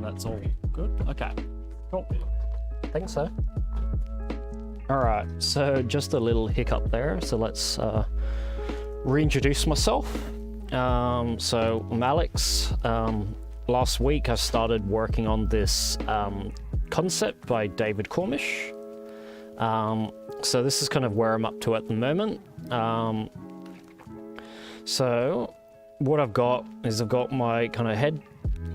That's all good. Okay, cool. I think so. All right, so just a little hiccup there. So let's reintroduce myself. So I'm Alex. Last week I started working on this concept by David Cornish. So this is kind of where I'm up to at the moment. So what I've got is I've got my kind of head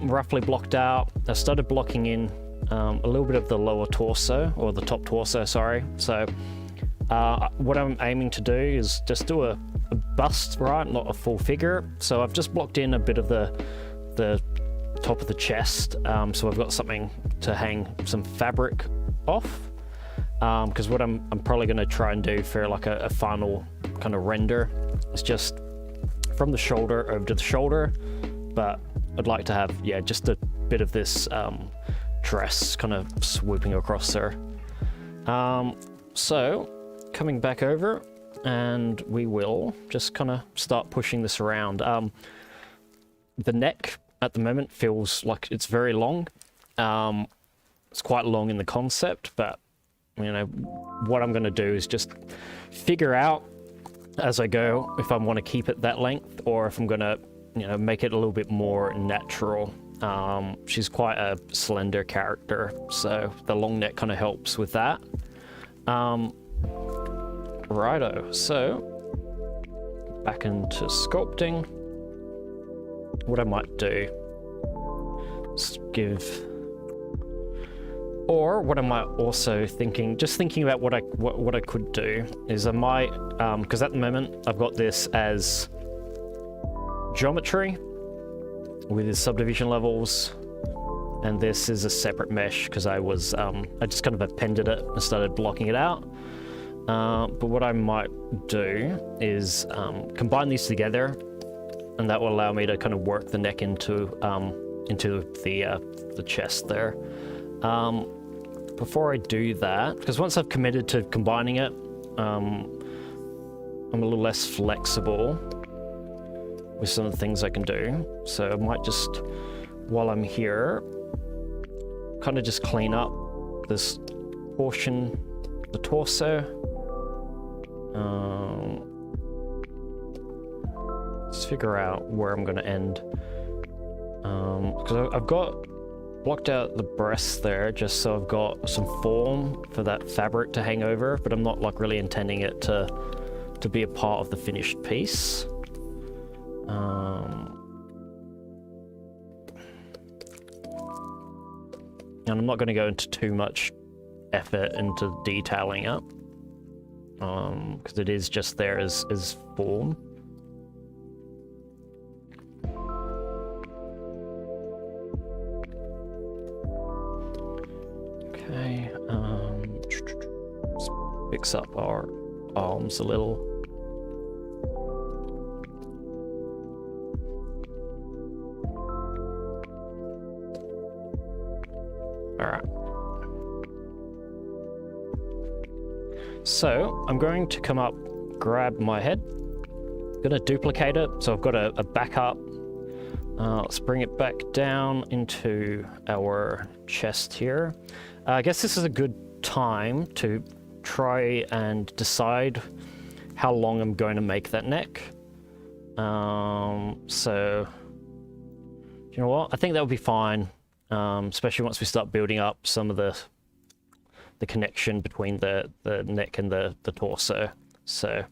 roughly blocked out. I started blocking in a little bit of the lower torso, or the top torso, sorry. So what I'm aiming to do is just do a bust, right, not a full figure. So I've just blocked in a bit of the top of the chest, so I've got something to hang some fabric off, because what I'm probably going to try and do for like a final kind of render is just from the shoulder over to the shoulder, but I'd like to have, yeah, just a bit of this dress kind of swooping across there. So coming back over, and we will just kind of start pushing this around. The neck at the moment feels like it's very long. It's quite long in the concept, but you know, what I'm going to do is just figure out as I go if I want to keep it that length, or if I'm going to, you know, make it a little bit more natural. She's quite a slender character, so the long neck kind of helps with that. Righto, so back into sculpting. What I might do is or what I might also thinking about what I could do is I might, because at the moment I've got this as geometry with its subdivision levels, and this is a separate mesh because I just kind of appended it and started blocking it out. But what I might do is combine these together, and that will allow me to kind of work the neck into the chest there. Before I do that, because once I've committed to combining it, I'm a little less flexible with some of the things I can do. So I might just, while I'm here, kind of just clean up this portion, the torso. Let's figure out where I'm going to end. Because I've got blocked out the breasts there, just so I've got some form for that fabric to hang over, but I'm not like really intending it to be a part of the finished piece. And I'm not going to go into too much effort into detailing it, because it is just there as form. Okay, let's fix up our arms a little. Alright. So, I'm going to come up, grab my head, I'm going to duplicate it, so I've got a backup. Let's bring it back down into our chest here. I guess this is a good time to try and decide how long I'm going to make that neck. So, you know what? I think that would be fine, especially once we start building up some of the connection between the neck and the torso. So,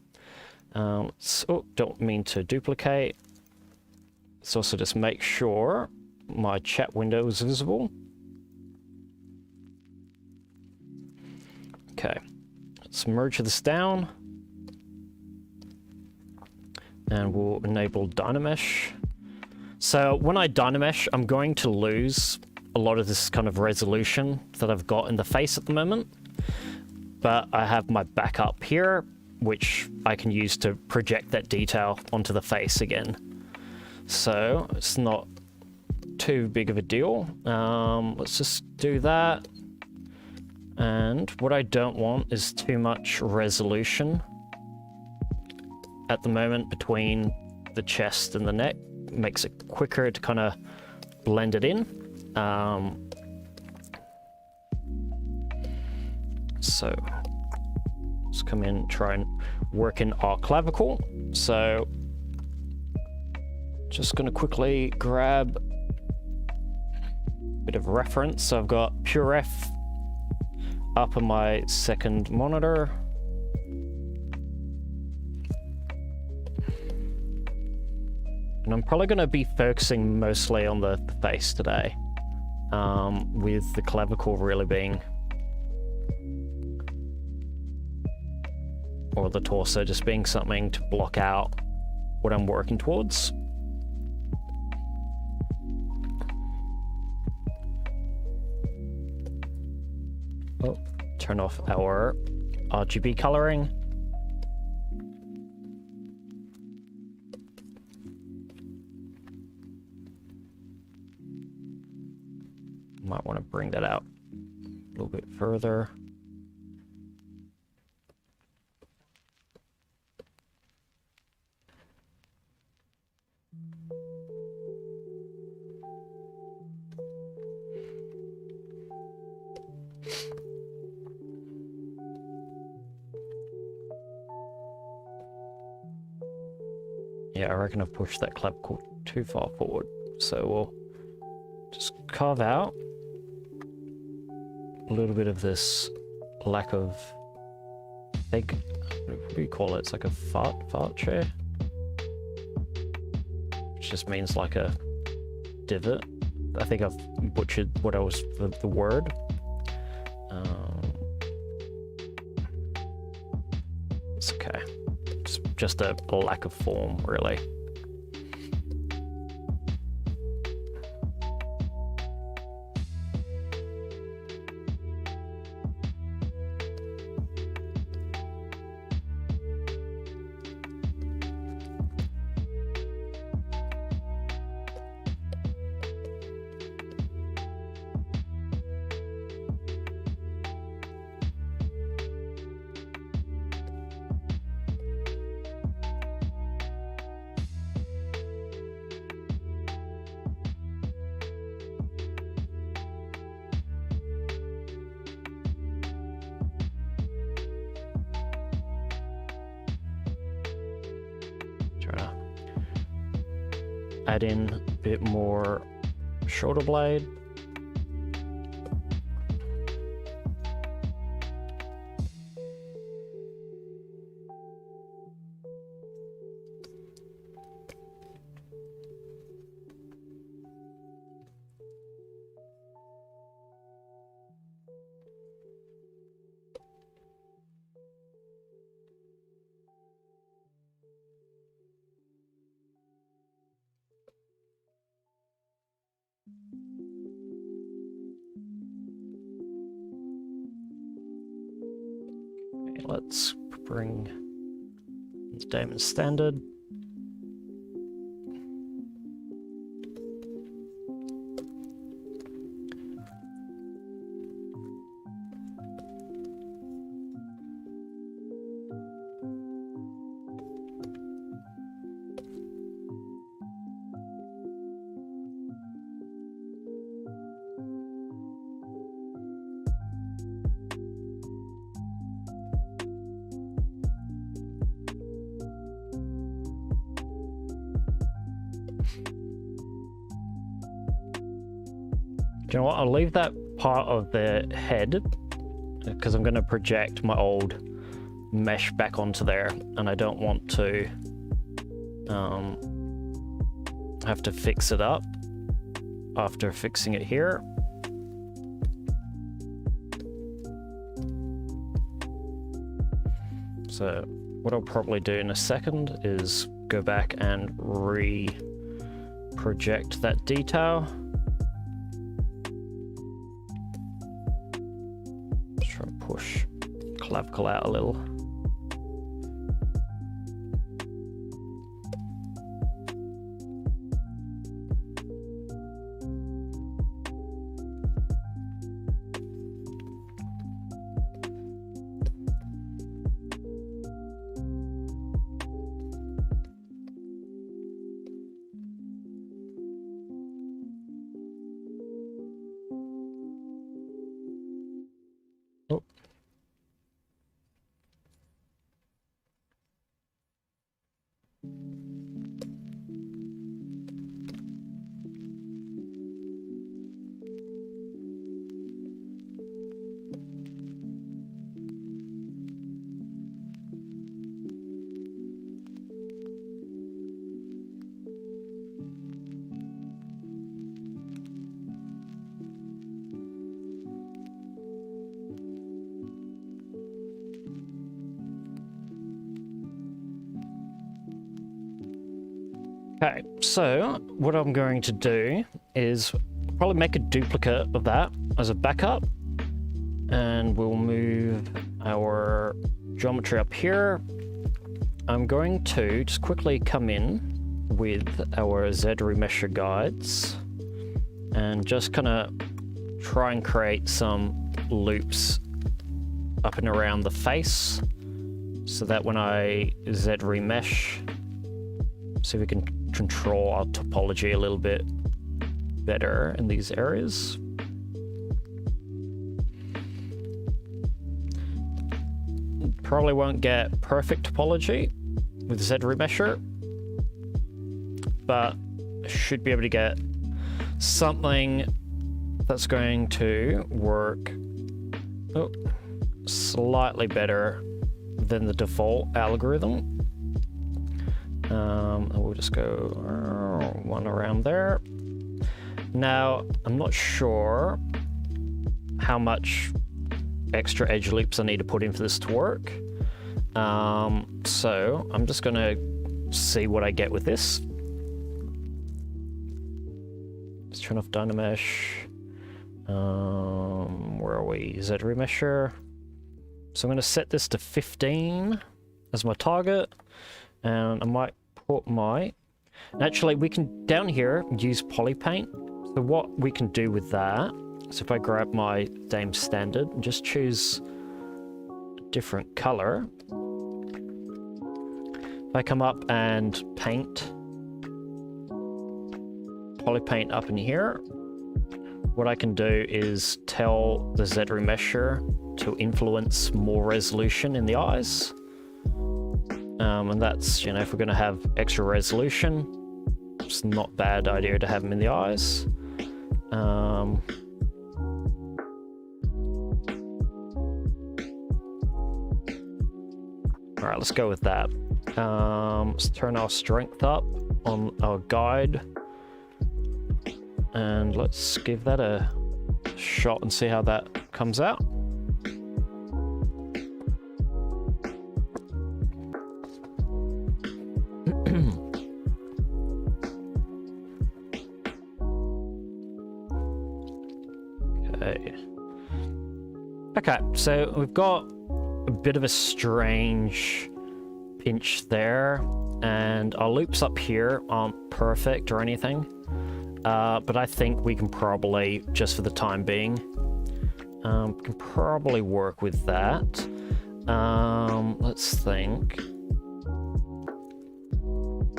don't mean to duplicate. Let's also just make sure my chat window is visible. Okay, let's Let's merge this down. And we'll enable Dynamesh. So when I Dynamesh, I'm going to lose a lot of this kind of resolution that I've got in the face at the moment. But I have my backup here, which I can use to project that detail onto the face again. So it's not too big of a deal. Let's just do that. And what I don't want is too much resolution at the moment between the chest and the neck. It makes it quicker to kind of blend it in. So let's come in, try and work in our clavicle. So just going to quickly grab a bit of reference. So I've got PureF up on my second monitor. And I'm probably going to be focusing mostly on the face today, with the clavicle really being, or the torso just being something to block out what I'm working towards. Oh, turn off our RGB coloring. Might want to bring that out a little bit further. Yeah, I reckon I've pushed that clavicle too far forward. So we'll just carve out a little bit of this lack of fake, what do you call it? It's like a fart chair, which just means like a divot. I think I've butchered what I was the word. It's okay. It's just a lack of form, really. Add in a bit more shoulder blade. Let's bring Diamond Standard. Do you know what? I'll leave that part of the head because I'm going to project my old mesh back onto there, and I don't want to have to fix it up after fixing it here. So what I'll probably do in a second is go back and project that detail. Try and push clavicle out a little. Oh. Okay, so what I'm going to do is probably make a duplicate of that as a backup, and we'll move our geometry up here. I'm going to just quickly come in with our Z remesher guides and just kind of try and create some loops up and around the face so that when I Z remesh, see if we can control our topology a little bit better in these areas. Probably won't get perfect topology with Z remesher, but should be able to get something that's going to work slightly better than the default algorithm. And we'll just go one around there. Now, I'm not sure how much extra edge loops I need to put in for this to work. So I'm just going to see what I get with this. Let's turn off Dynamesh. Where are we? Z remesher. So I'm going to set this to 15 as my target. And I might put my... Actually, we can, down here, use polypaint. So what we can do with that, so if I grab my Dame Standard and just choose a different color. If I come up and paint, polypaint up in here, what I can do is tell the Z remesher to influence more resolution in the eyes. And that's, you know, if we're going to have extra resolution, it's not a bad idea to have them in the eyes. All right, let's go with that. Let's turn our strength up on our guide. And let's give that a shot and see how that comes out. Okay, so we've got a bit of a strange pinch there, and our loops up here aren't perfect or anything, but I think we can probably, just for the time being, can probably work with that. Let's think.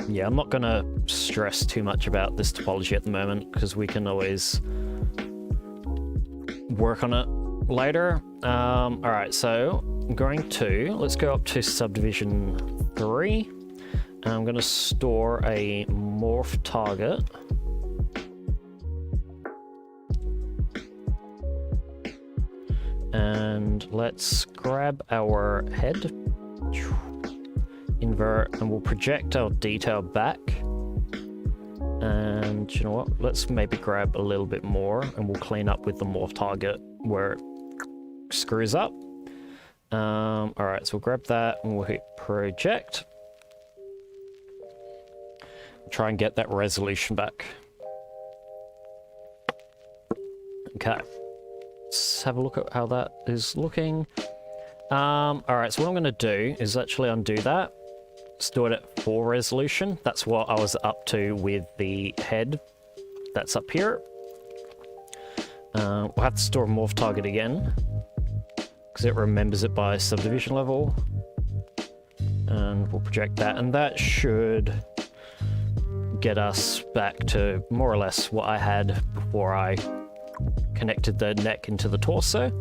Yeah, I'm not gonna stress too much about this topology at the moment, because we can always work on it later. Alright, so I'm going to, let's go up to subdivision 3, and I'm going to store a morph target. And let's grab our head, invert, and we'll project our detail back. And you know what, let's maybe grab a little bit more, and we'll clean up with the morph target where it screws up. Alright, so we'll grab that and we'll hit project. Try and get that resolution back. Okay. Let's have a look at how that is looking. Alright, so what I'm going to do is actually undo that. Let's do it at 4 resolution. That's what I was up to with the head that's up here. We'll have to store a morph target again, because it remembers it by subdivision level. And we'll project that, and that should get us back to more or less what I had before I connected the neck into the torso.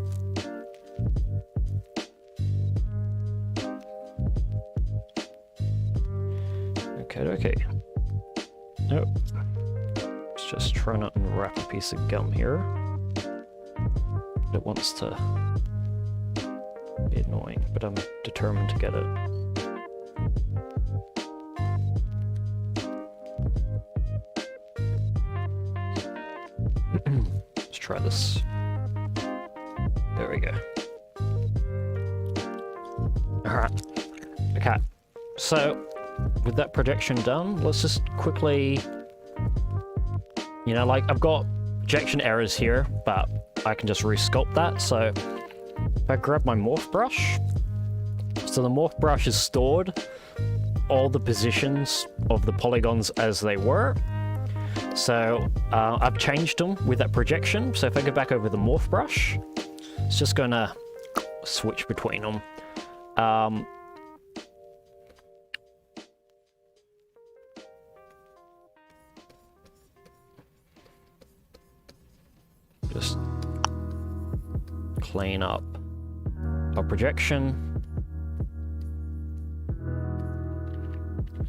Okay. Nope. Let's just try not to unwrap a piece of gum here. It wants to be annoying, but I'm determined to get it. Let's try this. There we go. Alright. Okay. So, with that projection done, let's just quickly, you know, like I've got projection errors here, but I can just resculpt that. So if I grab my morph brush, so the morph brush has stored all the positions of the polygons as they were. So I've changed them with that projection. So if I go back over the morph brush, it's just gonna switch between them. Just clean up our projection.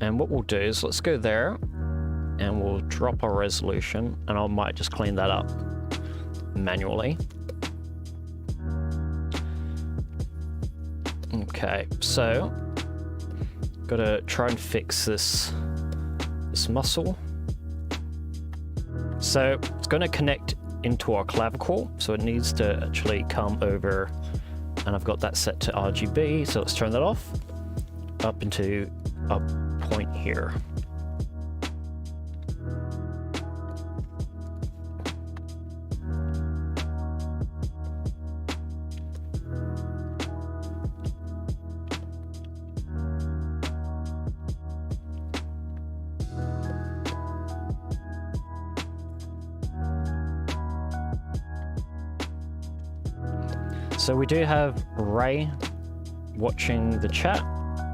And what we'll do is let's go there and we'll drop our resolution, and I might just clean that up manually. Okay, so gotta try and fix this muscle. So it's going to connect into our clavicle, so it needs to actually come over, and I've got that set to RGB, so let's turn that off, up into a point here. So we do have Ray watching the chat,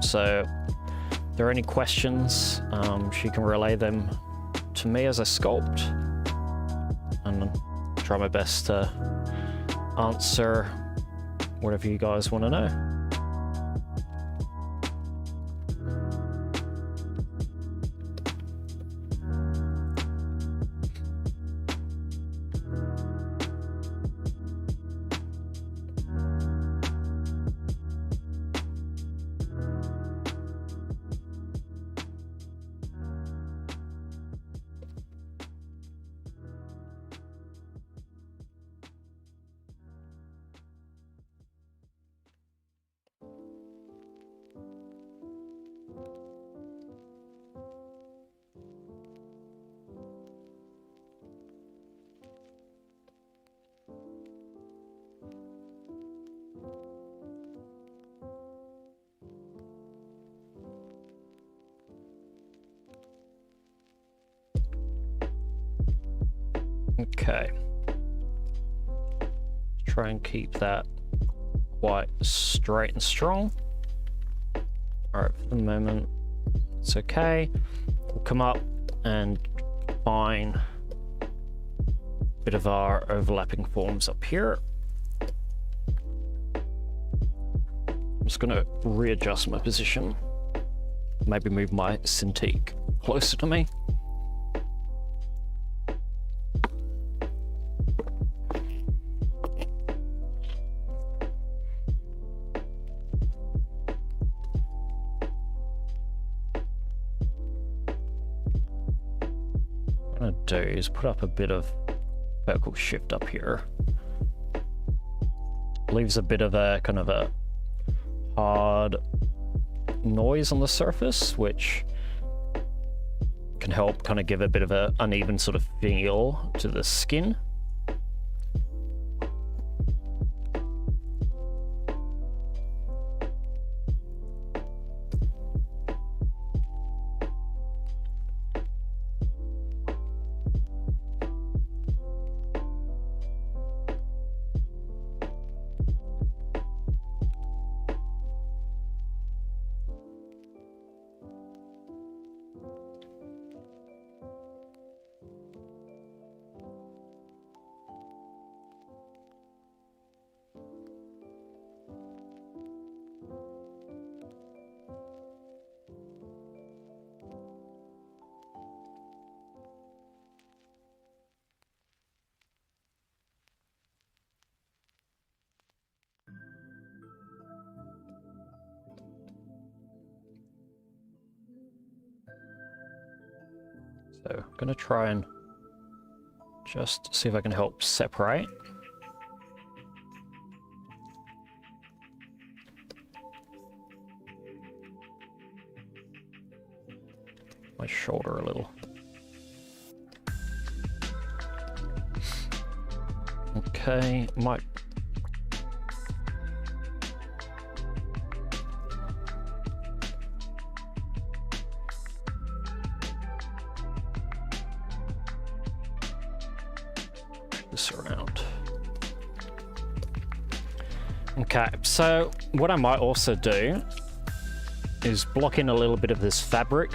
so if there are any questions, she can relay them to me as I sculpt, and I'll try my best to answer whatever you guys want to know. Okay. Try and keep that quite straight and strong. Alright, for the moment, it's okay. We'll come up and find a bit of our overlapping forms up here. I'm just going to readjust my position. Maybe move my Cintiq closer to me. Do is put up a bit of vertical shift up here. Leaves a bit of a kind of a hard noise on the surface, which can help kind of give a bit of an uneven sort of feel to the skin. So I'm going to try and just see if I can help separate. My shoulder a little. Okay, might. This around. Okay, so what I might also do is block in a little bit of this fabric,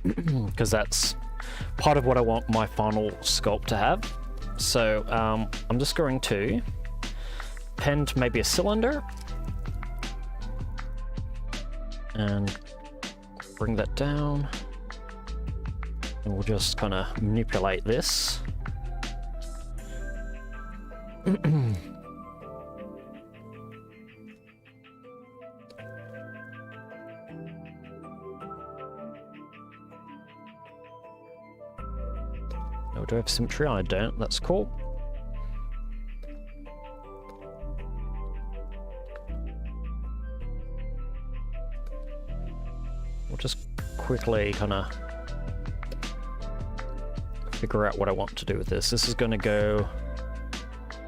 because that's part of what I want my final sculpt to have. So I'm just going to pen to maybe a cylinder and bring that down, and we'll just kind of manipulate this. Oh, do I have symmetry? I don't. That's cool. We'll just quickly kind of figure out what I want to do with this. This is going to go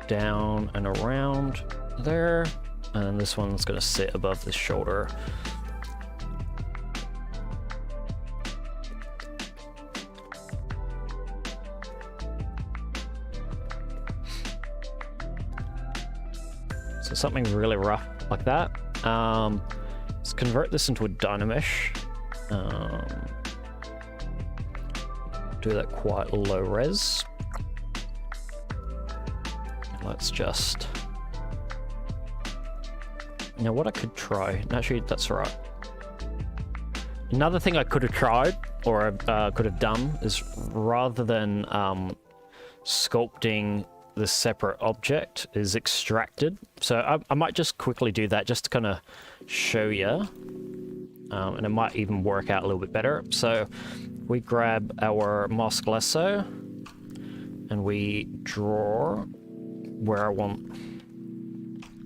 down and around there, and this one's going to sit above the shoulder. So something really rough like that. Let's convert this into a Dynamesh. Do that quite low res. Let's just... Now what I could try... Actually, that's right. Another thing I could have tried, or could have done, is rather than sculpting the separate object, is extracted. So I might just quickly do that just to kind of show you. And it might even work out a little bit better. So we grab our mask lasso and we draw where I want.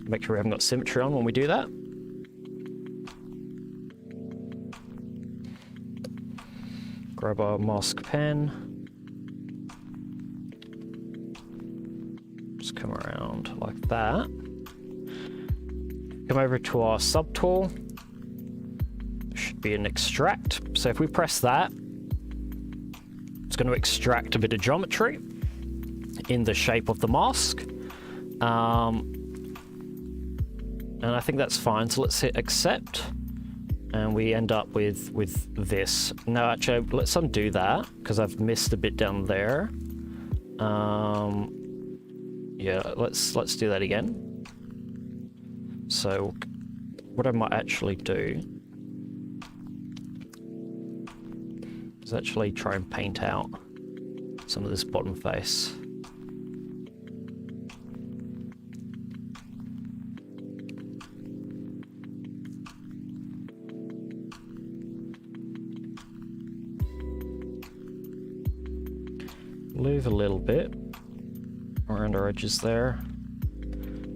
Make sure we haven't got symmetry on when we do that. Grab our mask pen. Just come around like that. Come over to our subtool. Should be an extract. So if we press that, it's going to extract a bit of geometry in the shape of the mask. And I think that's fine. So let's hit accept, and we end up with this. Now actually, let's undo that because I've missed a bit down there. Yeah, let's do that again. So what I might actually do is actually try and paint out some of this bottom face. Move a little bit around our edges there.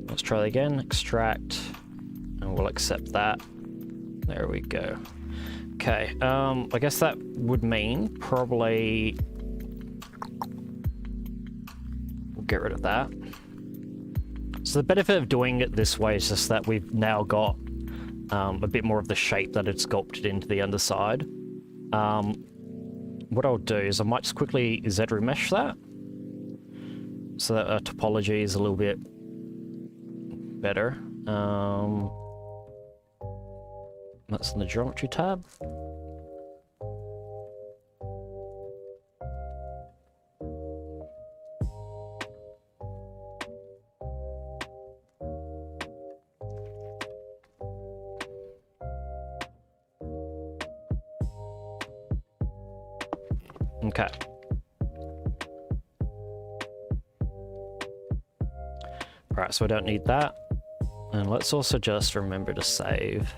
Let's try that again. Extract, and we'll accept that. There we go. Okay, I guess that would mean probably we'll get rid of that. So the benefit of doing it this way is just that we've now got a bit more of the shape that it's sculpted into the underside. What I'll do is I might just quickly Z-remesh that, so that our topology is a little bit better. That's in the geometry tab. Okay. Right, so I don't need that. And let's also just remember to save.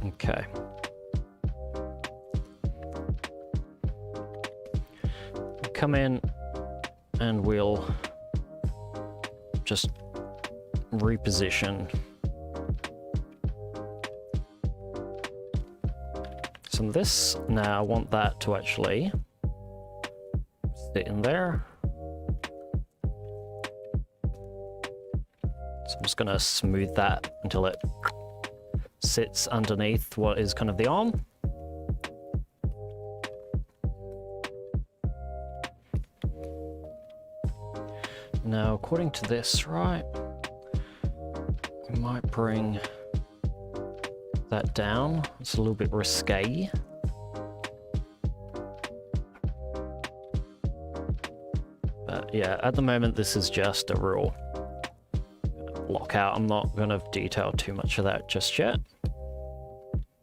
Okay. Come in and we'll just reposition some of this. Now I want that to actually sit in there. So I'm just going to smooth that until it sits underneath what is kind of the arm. Now, according to this, right, we might bring that down. It's a little bit risque. But yeah, at the moment, this is just a real lockout. I'm not going to detail too much of that just yet.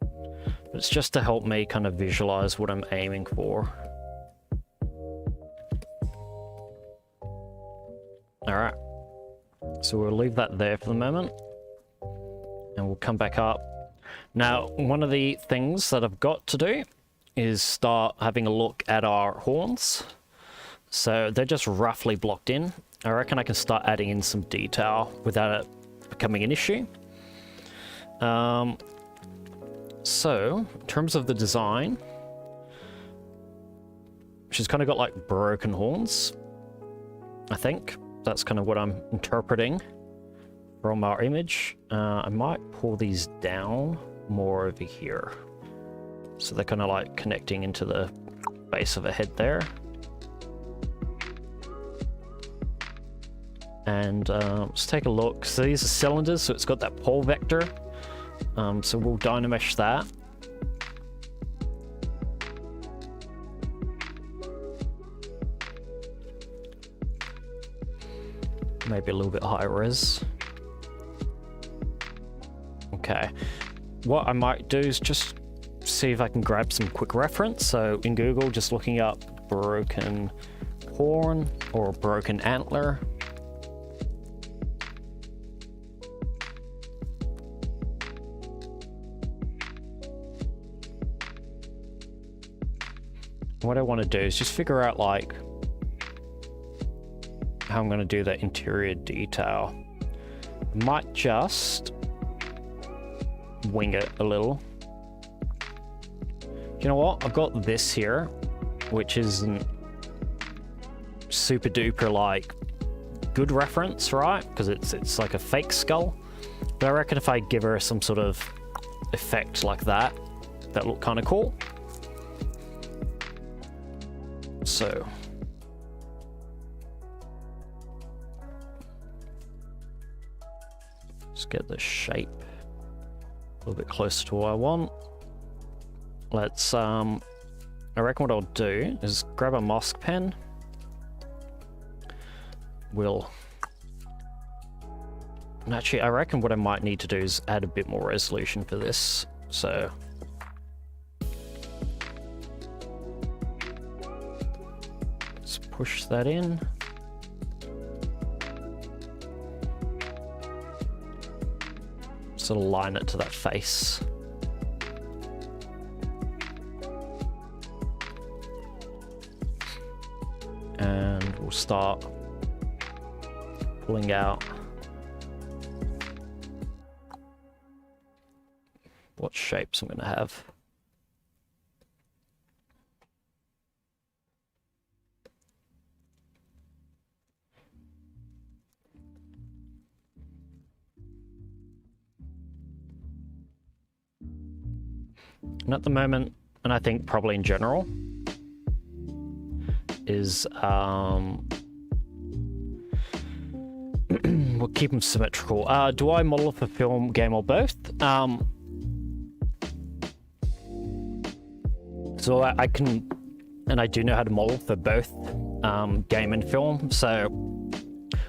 But it's just to help me kind of visualize what I'm aiming for. Alright, so we'll leave that there for the moment, and we'll come back up. Now, one of the things that I've got to do is start having a look at our horns. So they're just roughly blocked in. I reckon I can start adding in some detail without it becoming an issue. So, in terms of the design, she's kind of got like broken horns, I think. That's kind of what I'm interpreting from our image. I might pull these down more over here. So they're kind of like connecting into the base of her head there. And let's take a look. So these are cylinders, so it's got that pole vector. So we'll Dynamesh that. Maybe a little bit higher res. Okay. What I might do is just see if I can grab some quick reference. So in Google, just looking up broken horn or broken antler. What I want to do is just figure out like how I'm going to do that interior detail. Might just wing it a little. You know what? I've got this here, which isn't super duper like good reference, right? Because it's like a fake skull. But I reckon if I give her some sort of effect like that, that look kind of cool. So let's get the shape a little bit closer to what I want. Let's I reckon what I'll do is grab a mask pen. And actually I reckon what I might need to do is add a bit more resolution for this. So let's push that in. Sort of line it to that face. and we'll start pulling out what shapes I'm going to have. And at the moment, and I think probably in general, is we'll keep them symmetrical. Do I model for film, game, or both? So I can, and I do know how to model for both game and film. So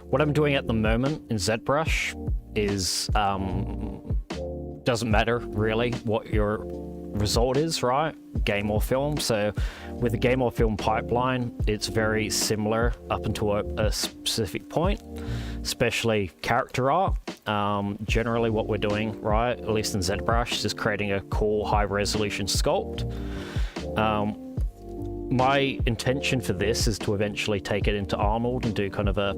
what I'm doing at the moment in ZBrush is doesn't matter really what your result is, right? Game or film. So with the game or film pipeline, it's very similar up until a specific point, especially character art. Generally what we're doing, right, at least in ZBrush, is just creating a cool high resolution sculpt. My intention for this is to eventually take it into Arnold and do kind of a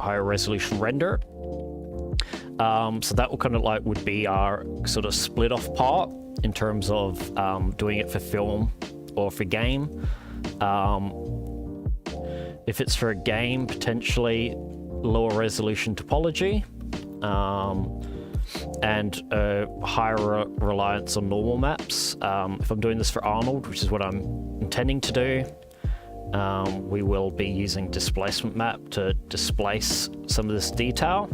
higher resolution render. So that will kind of like would be our sort of split off part in terms of doing it for film or for game. If it's for a game, potentially lower resolution topology and a higher reliance on normal maps. If I'm doing this for Arnold, which is what I'm intending to do, we will be using displacement map to displace some of this detail.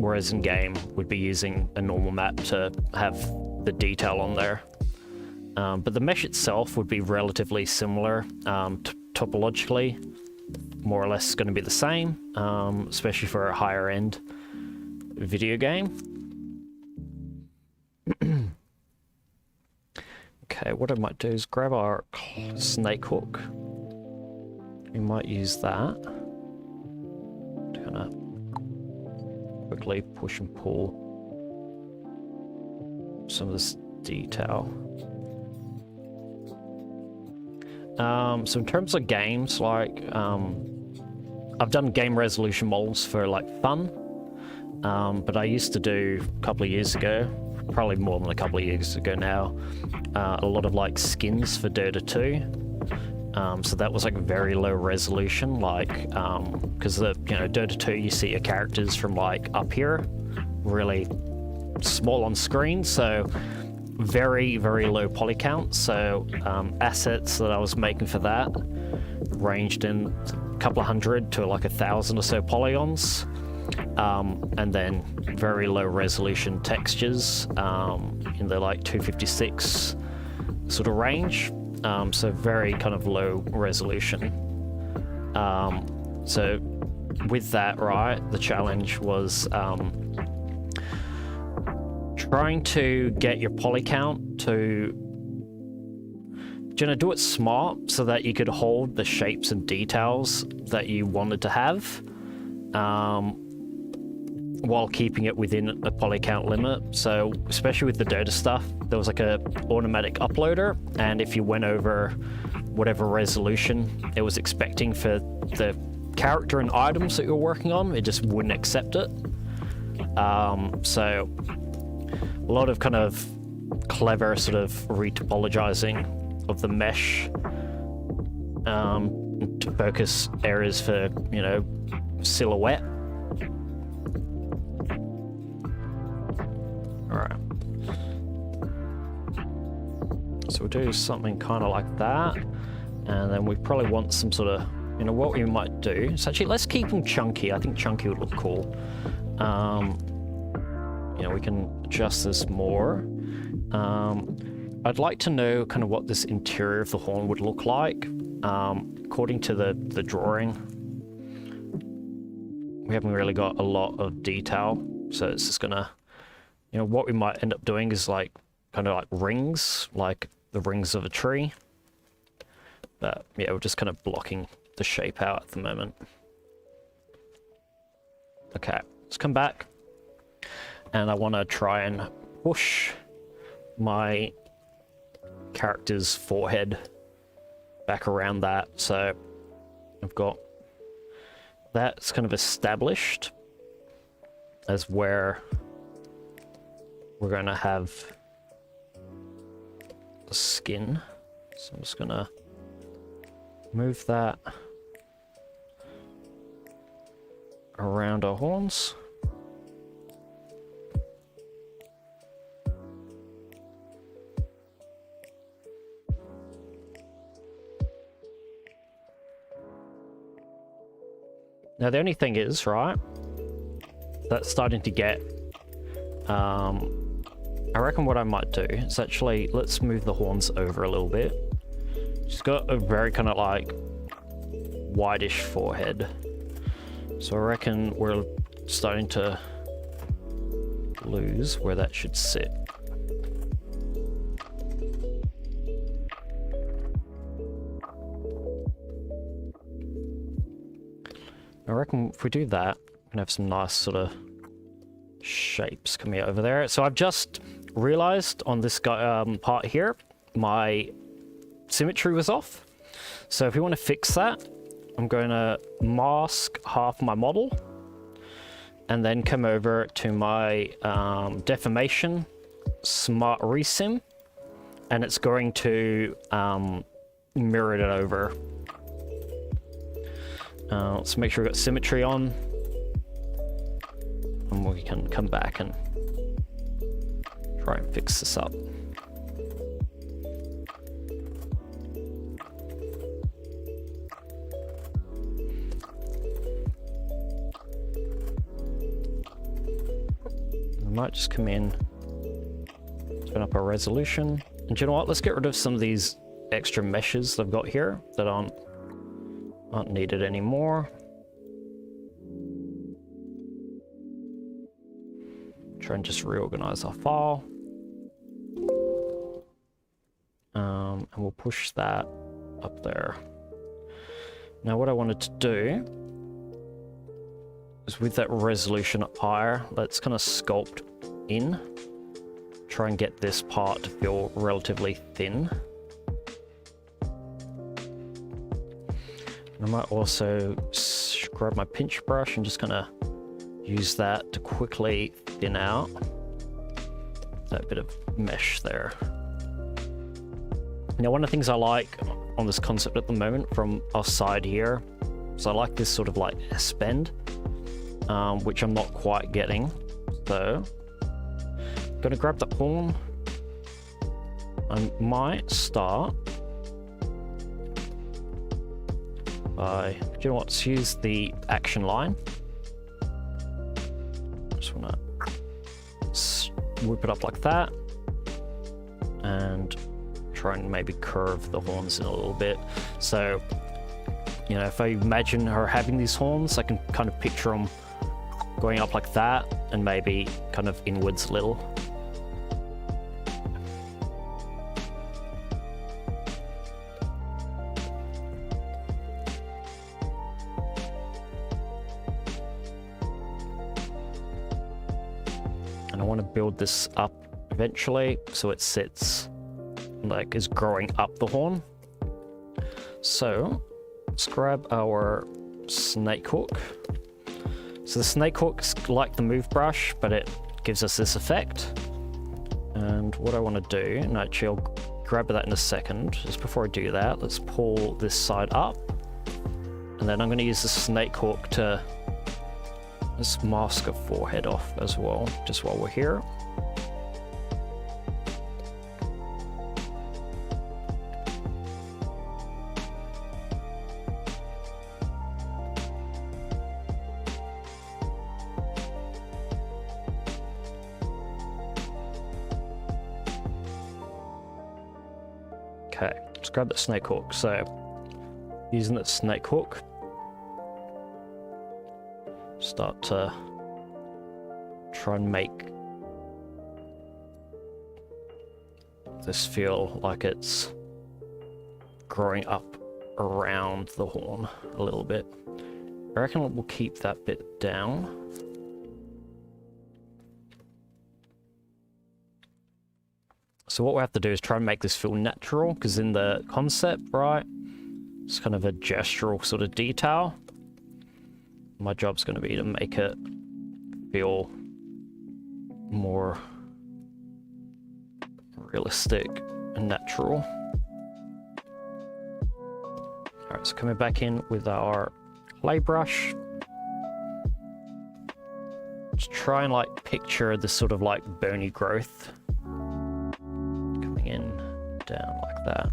Whereas in game, we'd be using a normal map to have the detail on there. But the mesh itself would be relatively similar topologically, more or less going to be the same, especially for a higher end video game. Okay, what I might do is grab our snake hook. We might use that to kind of quickly push and pull some of this detail. So in terms of games, like I've done game resolution models for like fun, but I used to do a couple of years ago, probably more than a couple of years ago now, a lot of like skins for Dota 2. So that was like very low resolution, like because the Dota 2 you see your characters from like up here, really small on screen, so very low poly count. So assets that I was making for that ranged in a couple of hundred to like 1,000 or so polygons, and then very low resolution textures in the like 256 sort of range. So very kind of low resolution. So with that, right, the challenge was trying to get your poly count to do it smart so that you could hold the shapes and details that you wanted to have, while keeping it within a poly count limit. So especially with the Dota stuff, there was like a automatic uploader, and if you went over whatever resolution it was expecting for the character and items that you're working on, it just wouldn't accept it. So a lot of kind of clever sort of retopologizing of the mesh to focus areas for, silhouette. Alright. So we'll do something kind of like that, and then we probably want some sort of, what we might do. So actually, let's keep them chunky. I think chunky would look cool. We can adjust this more. I'd like to know kind of what this interior of the horn would look like. According to the drawing, we haven't really got a lot of detail, so it's just gonna, what we might end up doing is like kind of like rings, like the rings of a tree. But yeah, we're just kind of blocking the shape out at the moment. Okay, let's come back. And I want to try and push my character's forehead back around that. So I've got that's kind of established as where we're going to have the skin. So I'm just going to move that around our horns. Now the only thing is, right, that's starting to get, I reckon what I might do is actually, let's move the horns over a little bit. She's got a very kind of like whitish forehead. So I reckon we're starting to lose where that should sit. I reckon if we do that, we're gonna have some nice sort of shapes coming out over there. So I've just realized on this guy, part here, my symmetry was off. So if we want to fix that, I'm going to mask half my model and then come over to my deformation, smart resim, and it's going to mirror it over. Let's make sure we've got symmetry on, and we can come back and try and fix this up. I might just come in, turn up our resolution, and do you know what? Let's get rid of some of these extra meshes that I've got here that aren't needed anymore. Try and just reorganize our file. And we'll push that up there. Now what I wanted to do is with that resolution up higher, let's kind of sculpt in. Try and get this part to feel relatively thin. I might also grab my pinch brush and just kind of use that to quickly thin out that bit of mesh there. Now, one of the things I like on this concept at the moment from our side here is I like this sort of like S-bend, which I'm not quite getting. So, I'm gonna grab the horn. I might start by, do you know what, let's use the action line. Just wanna whip it up like that and try and maybe curve the horns in a little bit. So, you know, if I imagine her having these horns, I can kind of picture them going up like that and maybe kind of inwards a little. And I want to build this up eventually so it sits like is growing up the horn. So let's grab our snake hook. So the snake hook's like the move brush, but it gives us this effect. And what I want to do, and actually I'll grab that in a second, just before I do that, let's pull this side up. And then I'm going to use the snake hook to just mask a forehead off as well, just while we're here. Okay, let's grab that snake hook. So, using that snake hook, start to try and make this feel like it's growing up around the horn a little bit. I reckon we'll keep that bit down. So what we have to do is try and make this feel natural, because in the concept, right, It's kind of a gestural sort of detail. My job's going to be to make it feel more realistic and natural. Alright, so coming back in with our clay brush. Just try and like picture this sort of like bony growth coming in, down like that.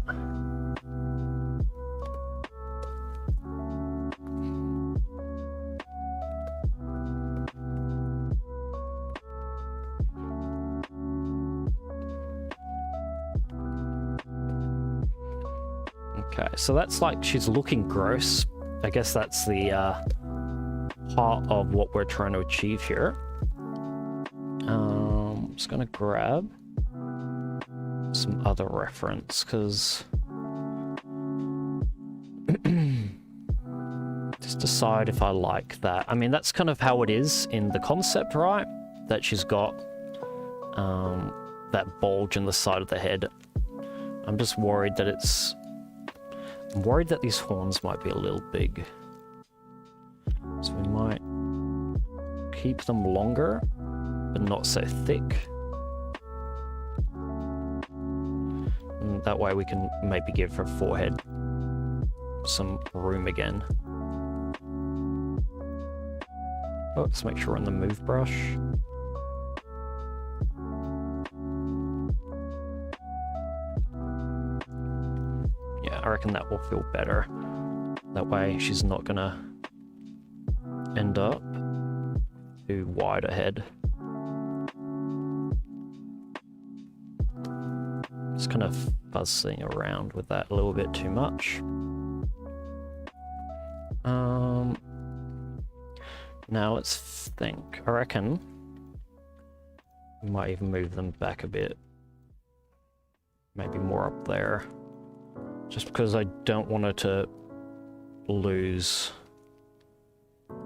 Okay, so that's like she's looking gross. I guess that's the part of what we're trying to achieve here. I'm just gonna grab some other reference because just decide if I like that. I mean, that's kind of how it is in the concept, right? That she's got that bulge in the side of the head. I'm just worried that I'm worried that these horns might be a little big. So we might keep them longer, but not so thick. And that way we can maybe give her forehead some room again. Oh, let's make sure we're on the move brush. Yeah, I reckon that will feel better. That way she's not gonna end up too wide ahead. Just kind of fuzzing around with that a little bit too much. Now let's think. I reckon we might even move them back a bit. Maybe more up there. Just because I don't want her to lose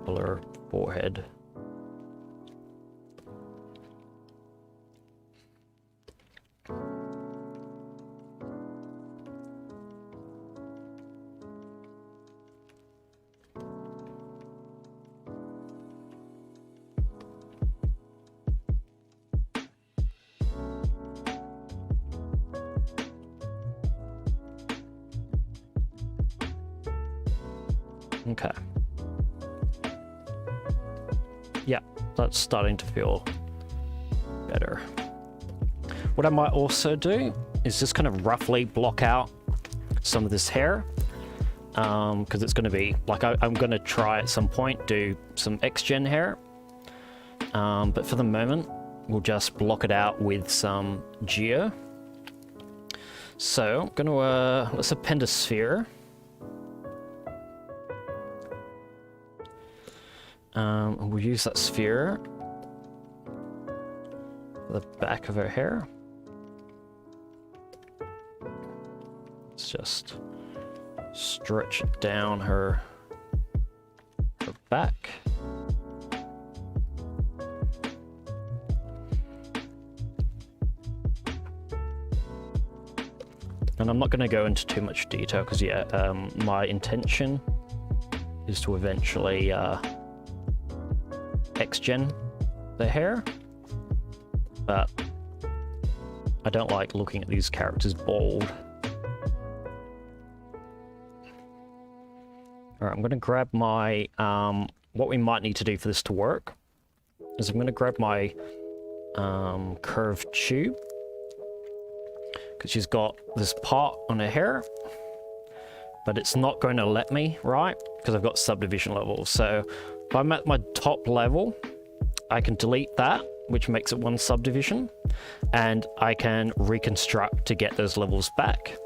her forehead. Okay. Yeah, that's starting to feel better. What I might also do is just kind of roughly block out some of this hair, because it's going to be, like, I'm going to try at some point do some X-Gen hair, but for the moment, we'll just block it out with some Geo. So, I'm going to, let's append a sphere. And we'll use that sphere for the back of her hair. Let's just stretch down her back. And I'm not going to go into too much detail because, yeah, my intention is to eventually X-Gen the hair, but I don't like looking at these characters bald. Alright, I'm going to grab my, what we might need to do for this to work is I'm going to grab my curved tube, because she's got this part on her hair, but it's not going to let me, right? Because I've got subdivision levels. So if I'm at my top level, I can delete that, which makes it one subdivision, and I can reconstruct to get those levels back.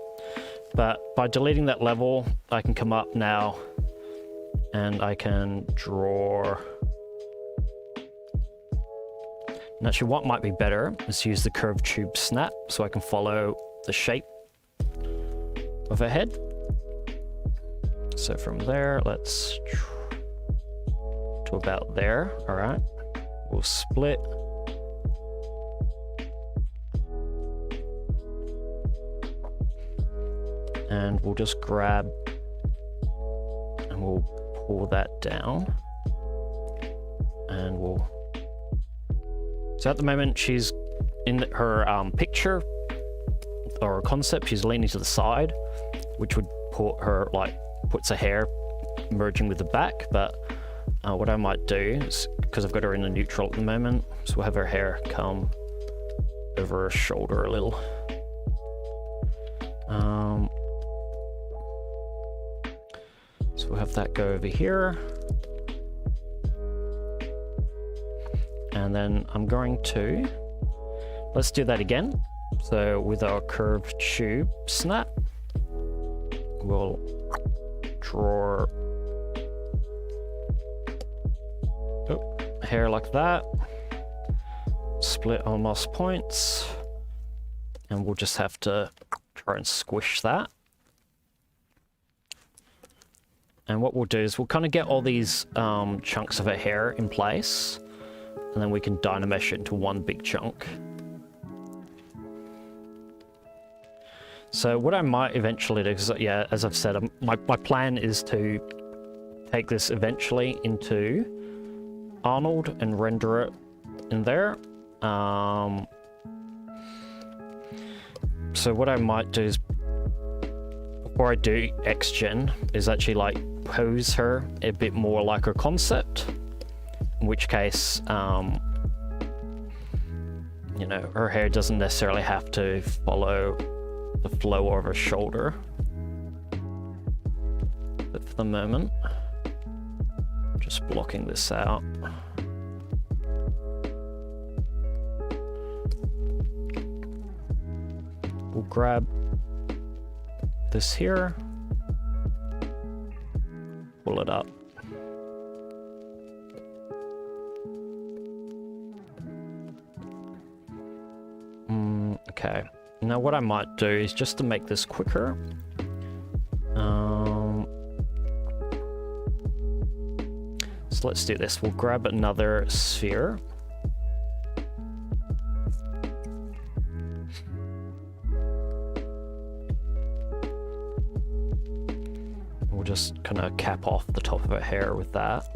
But by deleting that level, I can come up now and I can draw. And actually what might be better is to use the curved tube snap so I can follow the shape of her head. So from there, let's to about there. All right, we'll split. And we'll just grab we'll pull that down, and we'll... So at the moment, she's in her picture or concept, she's leaning to the side, which would put her, like, puts her hair merging with the back. But what I might do is, because I've got her in a neutral at the moment, so we'll have her hair come over her shoulder a little. So we'll have that go over here. And then I'm going to, let's do that again. So with our curved tube snap, we'll draw hair like that, split on moss points, and we'll just have to try and squish that. And what we'll do is we'll kind of get all these chunks of her hair in place, and then we can Dynamesh it into one big chunk. So what I might eventually do, because yeah, as I've said, my plan is to take this eventually into Arnold and render it in there. So what I might do is, before I do XGen, is actually like pose her a bit more like her concept, in which case, you know, her hair doesn't necessarily have to follow the flow of her shoulder. But for the moment, just blocking this out. We'll grab this here, pull it up. Okay, now what I might do is, just to make this quicker, so let's do this. We'll grab another sphere. We'll just kind of cap off the top of her hair with that.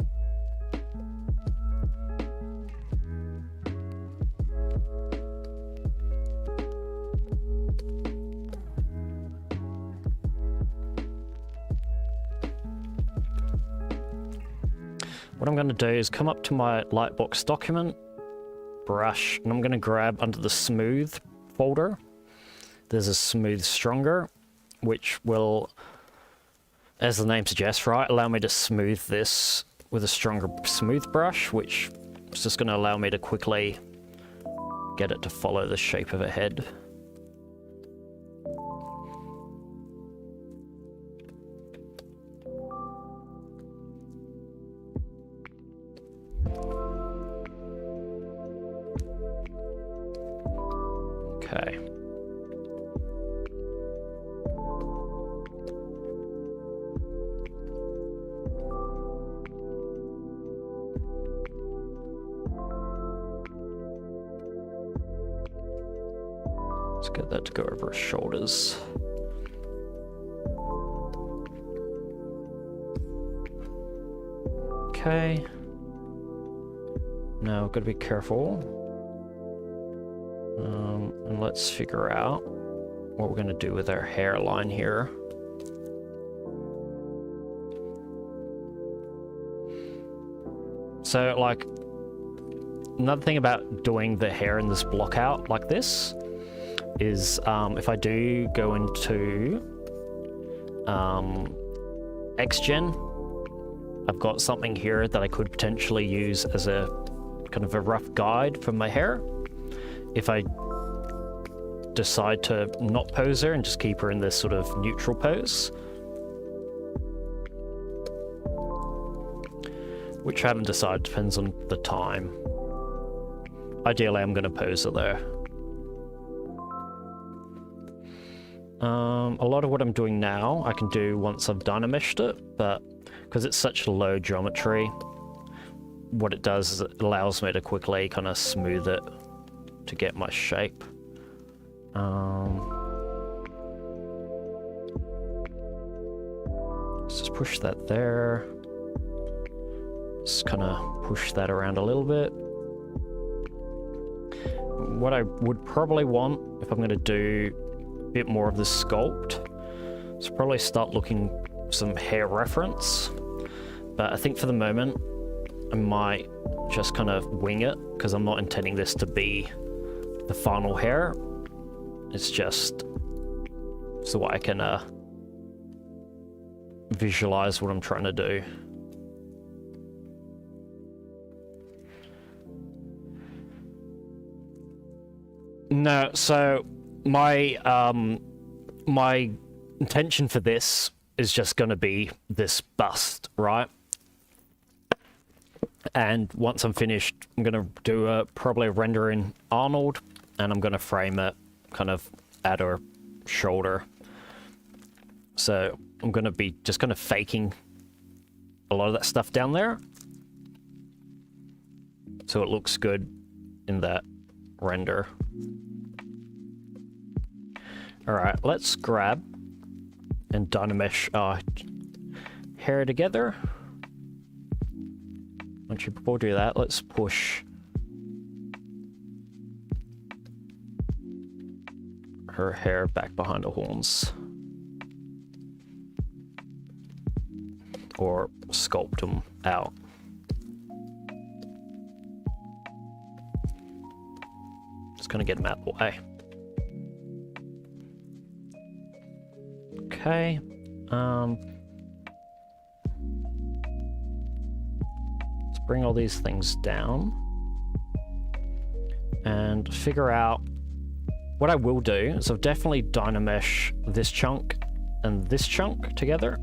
What I'm going to do is come up to my Lightbox document, brush, and I'm going to grab under the smooth folder. There's a smooth stronger, which will, as the name suggests, right, allow me to smooth this with a stronger smooth brush, which is just going to allow me to quickly get it to follow the shape of a head. Okay. Let's get that to go over her shoulders. Okay. Now, gotta be careful. And let's figure out what we're gonna do with our hairline here. So, like, another thing about doing the hair in this block out like this is, if I do go into XGen, I've got something here that I could potentially use as a kind of a rough guide for my hair. If I decide to not pose her and just keep her in this sort of neutral pose, which I haven't decided, depends on the time. Ideally, I'm going to pose her there. A lot of what I'm doing now, I can do once I've Dynameshed it, but because it's such low geometry, what it does is it allows me to quickly kind of smooth it to get my shape. So just push that there. Just kind of push that around a little bit. What I would probably want, if I'm going to do a bit more of the sculpt, is probably start looking some hair reference. But I think for the moment, I might just kind of wing it, because I'm not intending this to be the final hair. It's just so I can visualize what I'm trying to do. No, so my my intention for this is just going to be this bust, right? And once I'm finished, I'm going to do probably a render in Arnold, and I'm going to frame it kind of at her shoulder. So I'm going to be just kind of faking a lot of that stuff down there, so it looks good in that render. Alright, let's grab and Dynamesh our hair together. Actually, before we do that, let's push her hair back behind the horns. Or sculpt them out. Just gonna get them out of the way. Okay. Let's bring all these things down and figure out what I will do. Is I've definitely Dynamesh this chunk and this chunk together.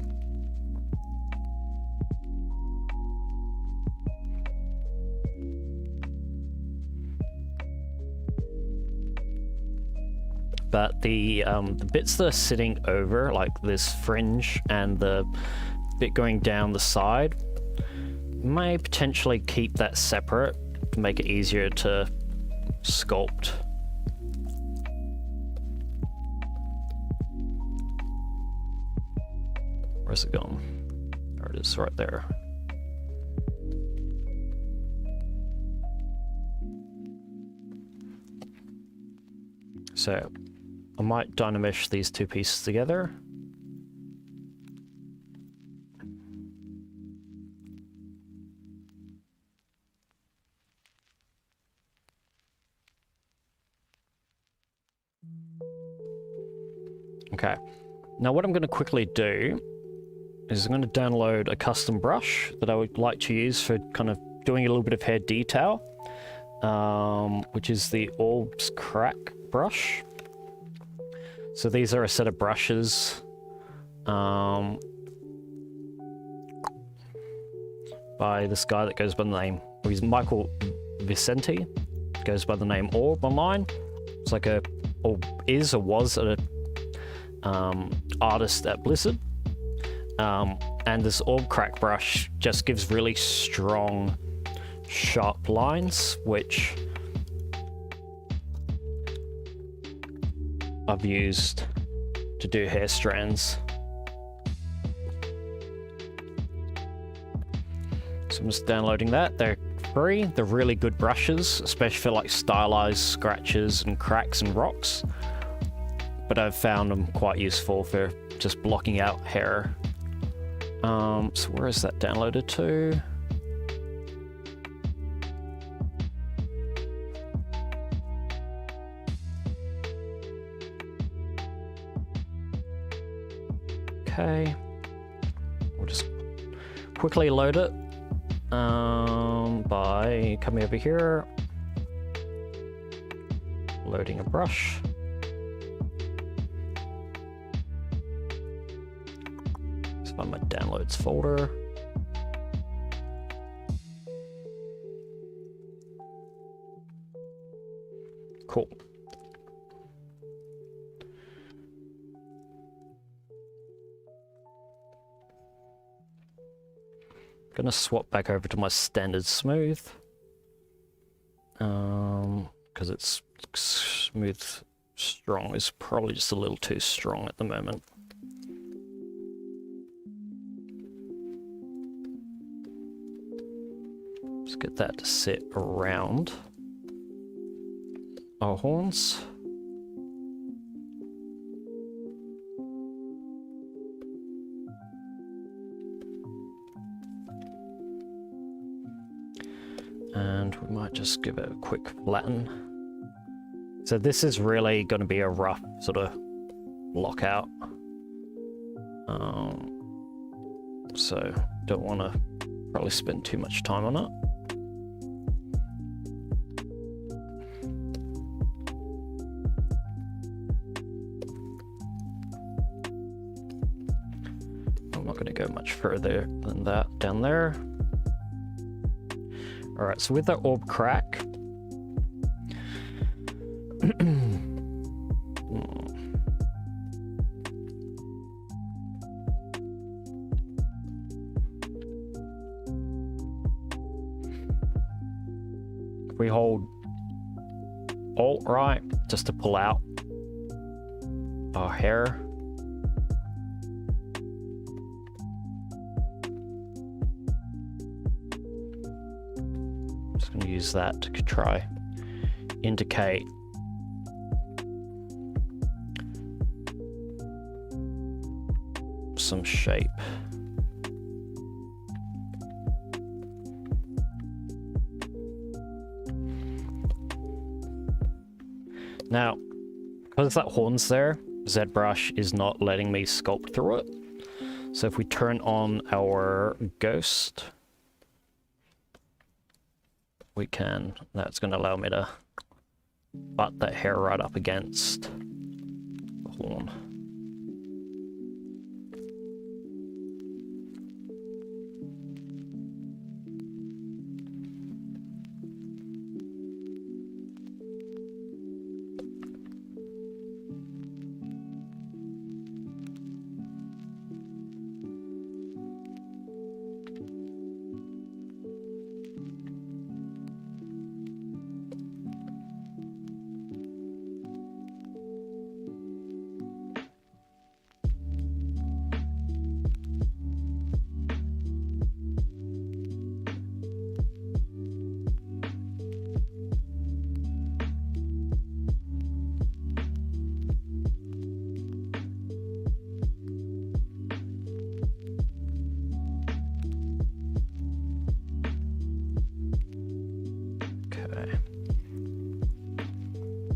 But the bits that are sitting over, like this fringe and the bit going down the side, may potentially keep that separate to make it easier to sculpt. Where's it gone? There it is, right there. So I might Dynamesh these two pieces together. Okay, now what I'm going to quickly do is I'm going to download a custom brush that I would like to use for kind of doing a little bit of hair detail, which is the Orbs Crack brush. So these are a set of brushes by this guy that goes by the name, he's Michael Vicente, goes by the name Orb online. It's like a, or is or was a artist at Blizzard. And this Orb Crack brush just gives really strong, sharp lines, which I've used to do hair strands. So I'm just downloading that. They're free. They're really good brushes, especially for like stylized scratches and cracks and rocks. But I've found them quite useful for just blocking out hair. So where is that downloaded to? Okay, we'll just quickly load it by coming over here, loading a brush. Let's find my downloads folder. Cool. Gonna swap back over to my standard smooth, because it's smooth strong is probably just a little too strong at the moment. Let's get that to sit around our horns. And we might just give it a quick flatten. So this is really going to be a rough sort of lockout. So don't want to probably spend too much time on it. I'm not going to go much further than that down there. Alright, so with that orb crack, if we hold Alt right just to pull out our hair. Just going to use that to try indicate some shape. Now, because that horn's there, ZBrush is not letting me sculpt through it. So if we turn on our ghost, we can, that's going to allow me to butt that hair right up against the horn.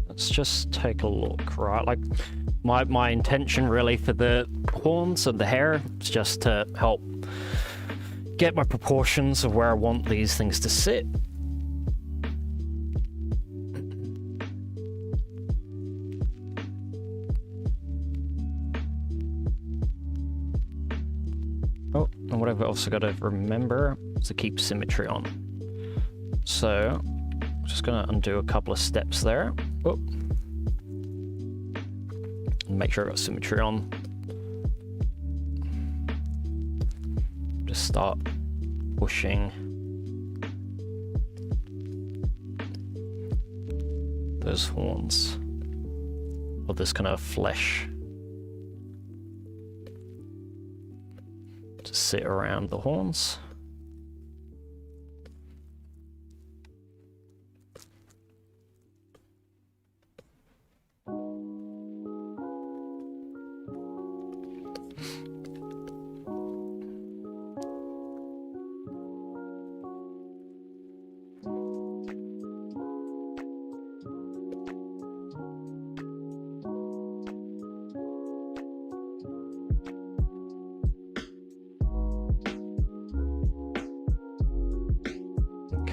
Let's just take a look, right? Like my intention really for the horns and the hair is just to help get my proportions of where I want these things to sit. Oh, and what I've also got to remember is to keep symmetry on. So I'm just going to undo a couple of steps there. Oh. And make sure I've got symmetry on. Just start pushing those horns, or this kind of flesh, to sit around the horns.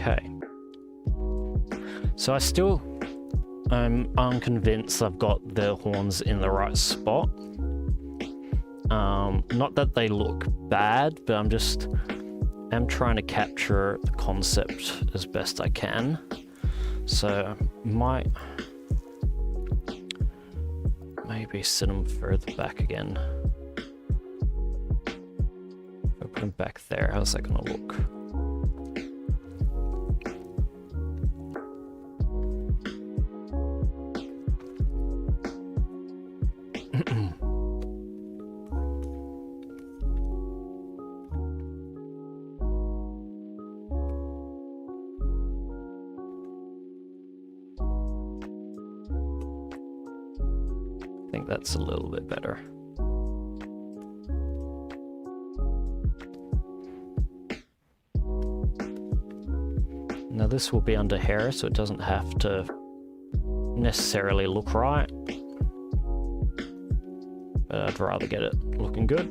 Okay, so I still am unconvinced I've got the horns in the right spot. Not that they look bad, but I'm trying to capture the concept as best I can. So maybe sit them further back again. If I put them back there, how's that gonna look? I think that's a little bit better. Now this will be under hair, so it doesn't have to necessarily look right. But I'd rather get it looking good.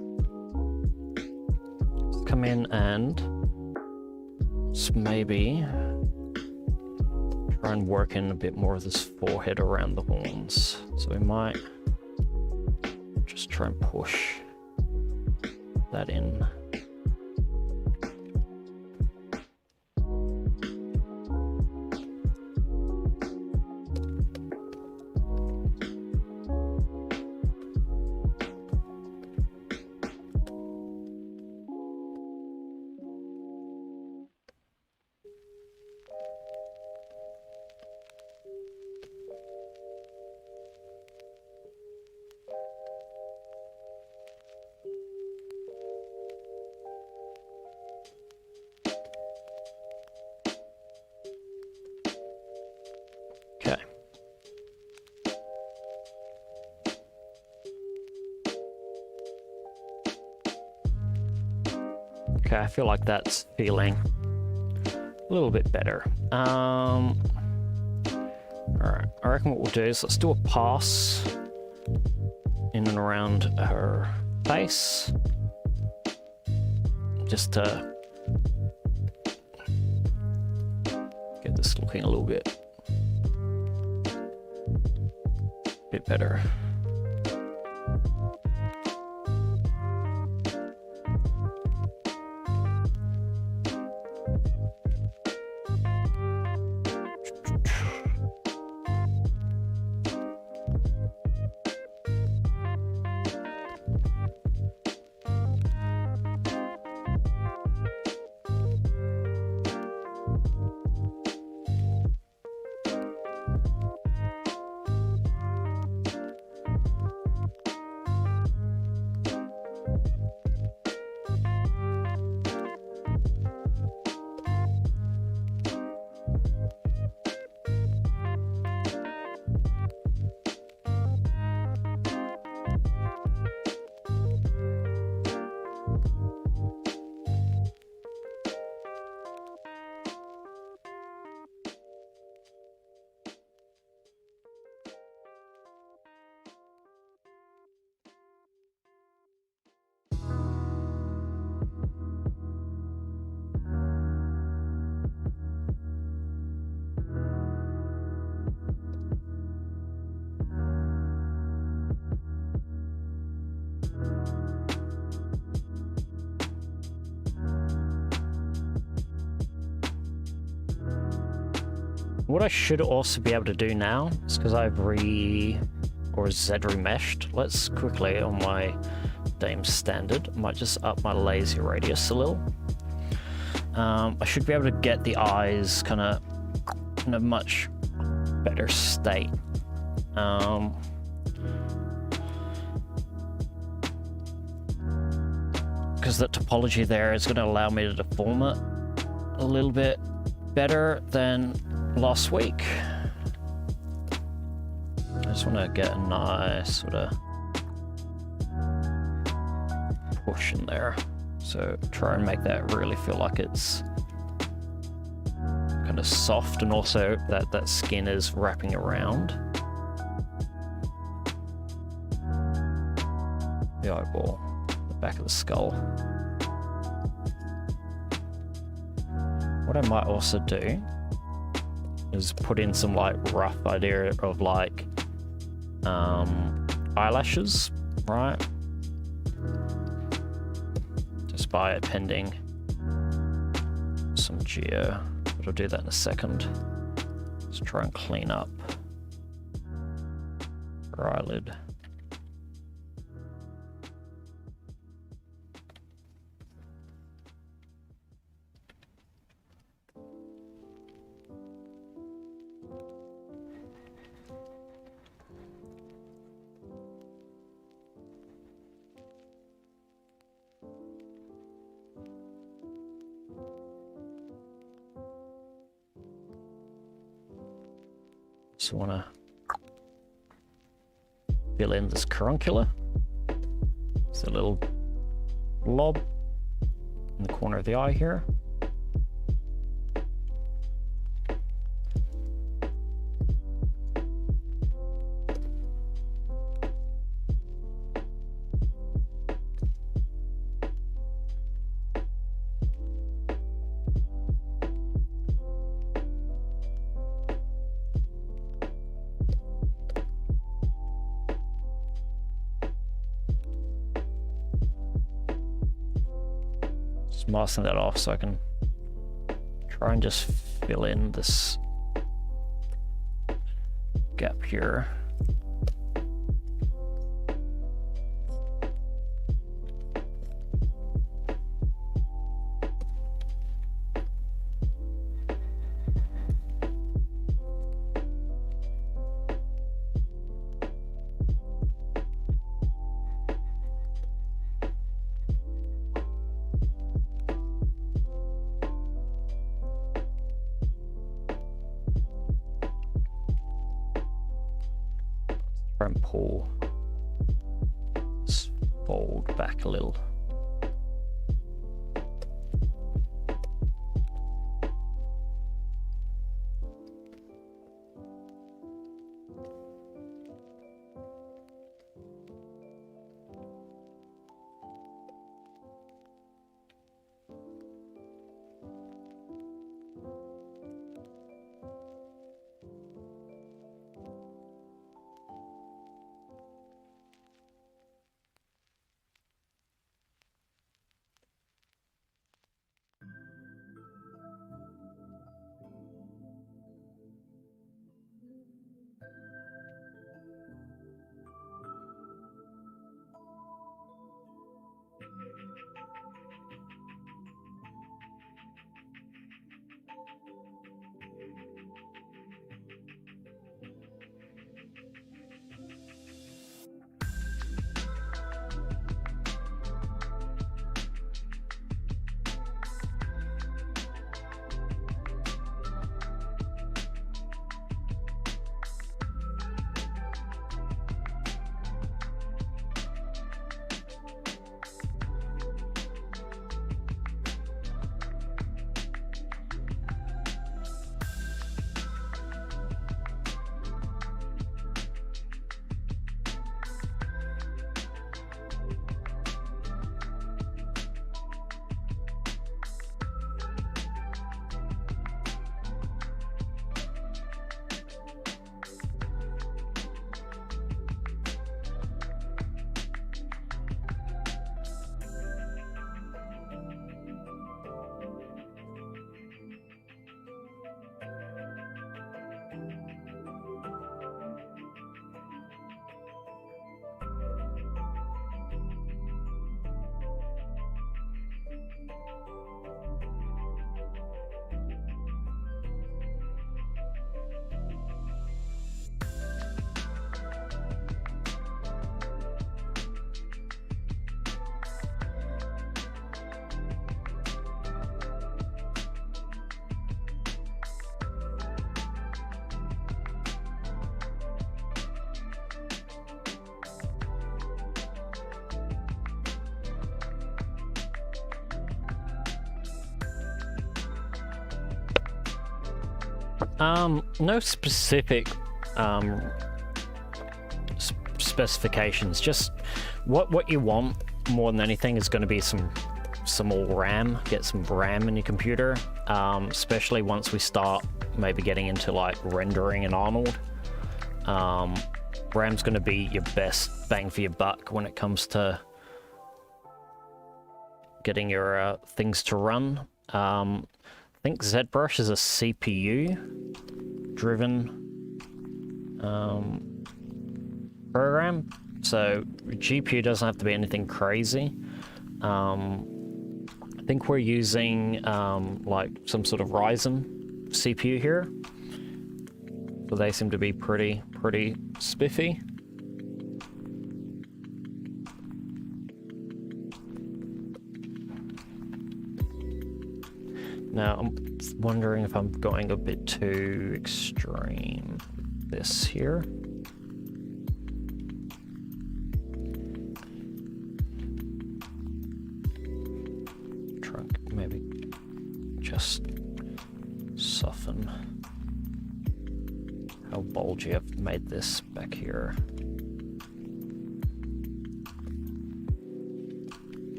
Come in and just maybe try and work in a bit more of this forehead around the horns. So we might just try and push that in. Okay. Okay, I feel like that's feeling a little bit better. Alright, I reckon what we'll do is let's do a pass in and around her face. Just to get this looking a little bit better. What I should also be able to do now is because I've Z-remeshed. Let's quickly on my Dame standard, I might just up my lazy radius a little. I should be able to get the eyes kind of in a much better state. Because that topology there is going to allow me to deform it a little bit better than last week. I just want to get a nice sort of push in there. So try and make that really feel like it's kind of soft, and also that skin is wrapping around the eyeball, the back of the skull. What I might also do is put in some like rough idea of like eyelashes, right? Just by appending some geo, but I'll do that in a second. Let's try and clean up her eyelid. Just want to fill in this caruncular. It's a little blob in the corner of the eye here. Masking that off so I can try and just fill in this gap here. Try and pull this fold back a little. No specific specifications, just what you want more than anything is going to be some more RAM. Get some RAM in your computer, especially once we start maybe getting into like rendering in Arnold. RAM's going to be your best bang for your buck when it comes to getting your things to run. I think ZBrush is a CPU-driven program, so GPU doesn't have to be anything crazy. I think we're using like some sort of Ryzen CPU here, so they seem to be pretty spiffy. Now, I'm wondering if I'm going a bit too extreme. This here. maybe just soften how bulgy I've made this back here.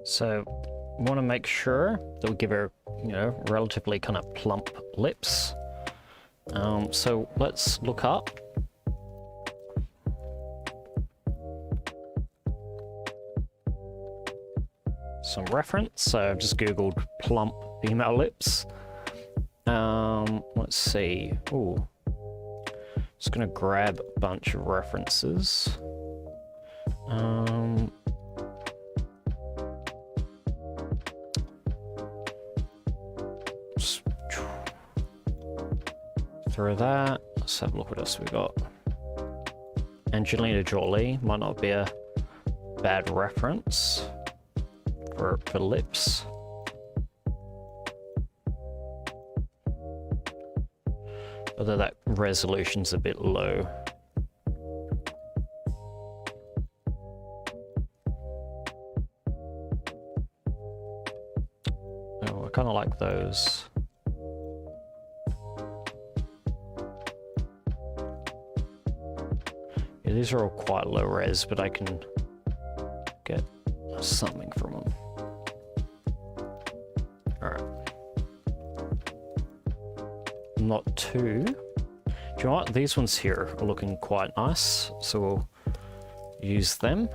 So want to make sure that we give her, you know, relatively kind of plump lips. So let's look up some reference. So I've just googled plump female lips. Let's see. Ooh, just gonna grab a bunch of references. Through that, let's have a look what else we got. Angelina Jolie might not be a bad reference for lips. Although that resolution's a bit low. Oh, I kind of like those. Yeah, these are all quite low res, but I can get something from them. Alright. Not too. Do you know what? These ones here are looking quite nice, so we'll use them.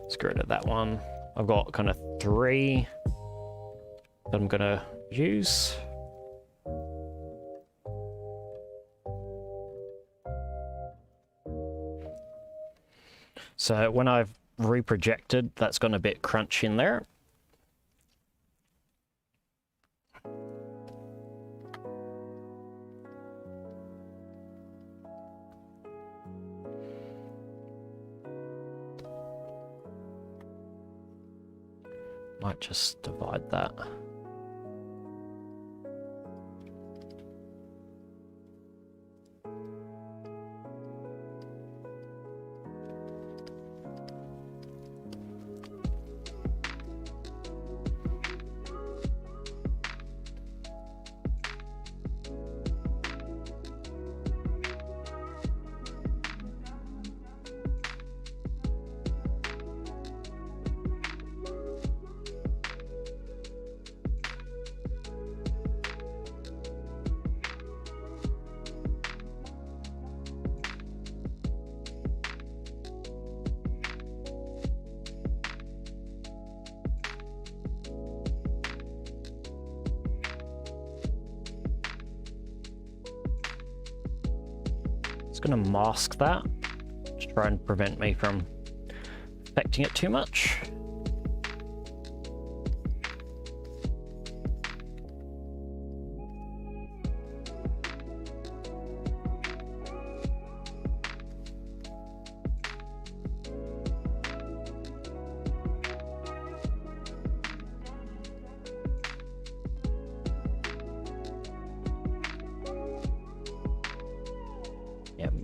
Let's get rid of that one. I've got kind of 3 that I'm gonna use. So when I've reprojected, that's gone a bit crunch in there. Might just divide that. Going to mask that to try and prevent me from affecting it too much.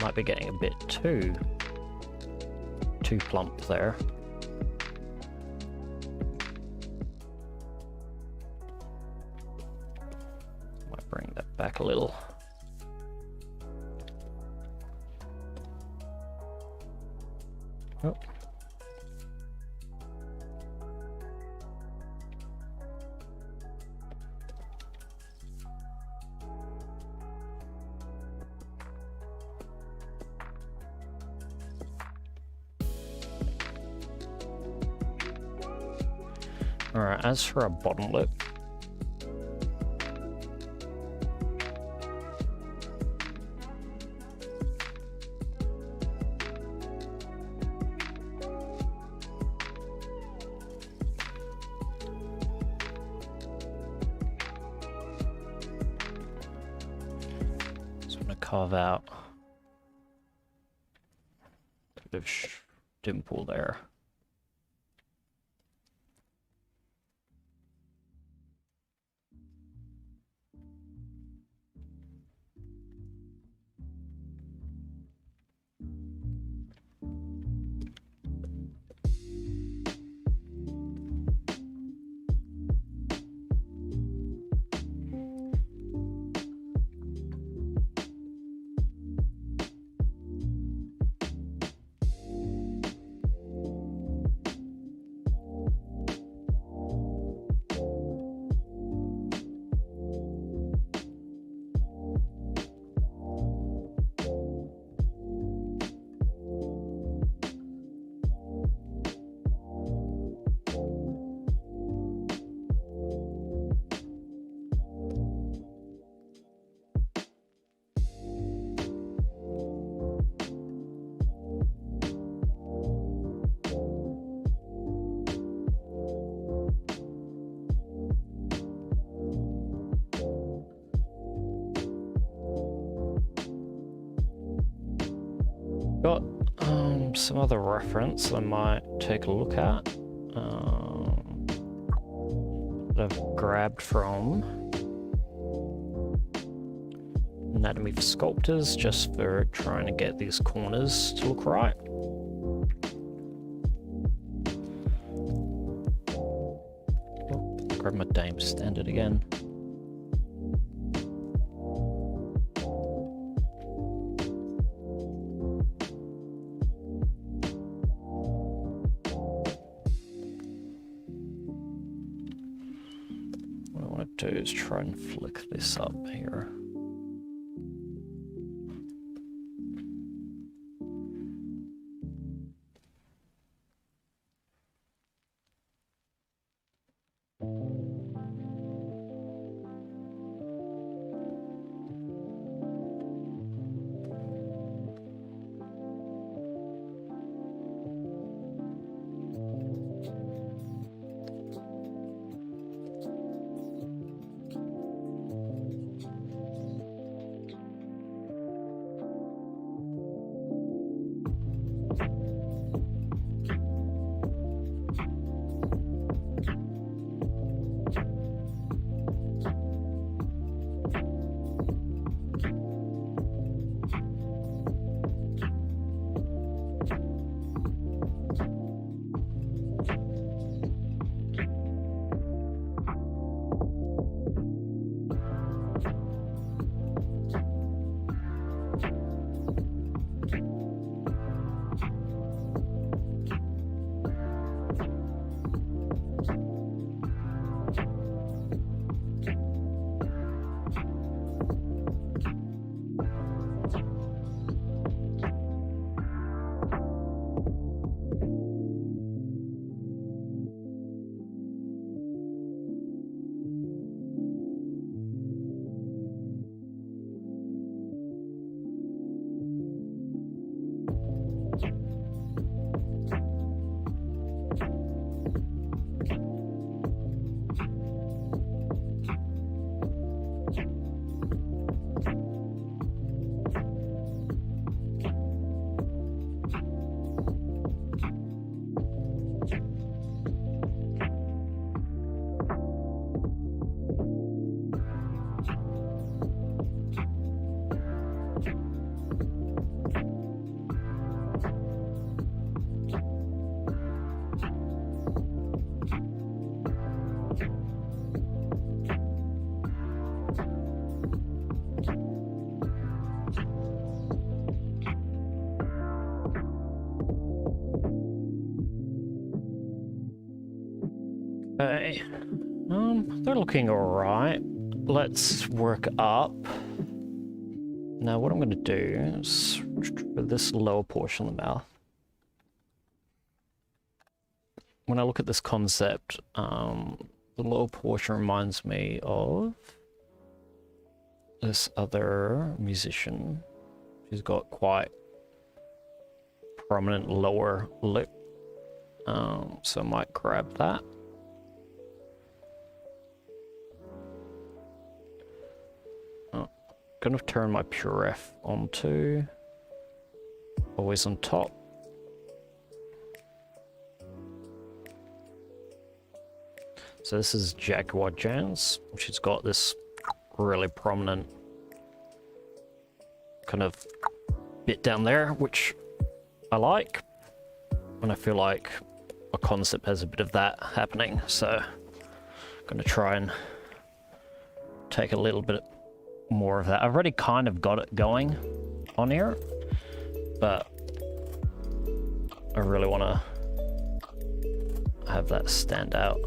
Might be getting a bit too plump there. back a little. Oh. Alright, as for our bottom lip, just want to carve out a bit of dimple there. Got some other reference I might take a look at that I've grabbed from Anatomy for Sculptors, just for trying to get these corners to look right. Oh, grab my Dame Standard again. Do is try and flick this up here. Okay. They're looking alright. Let's work up. Now what I'm going to do is for this lower portion of the mouth. When I look at this concept, the lower portion reminds me of this other musician. She's got quite prominent lower lip. So I might grab that. Gonna turn my Pure F onto always on top. So this is Jaguar Jans. She's got this really prominent kind of bit down there, which I like. And I feel like a concept has a bit of that happening. So I'm gonna try and take a little bit more of that. I've already kind of got it going on here, but I really want to have that stand out.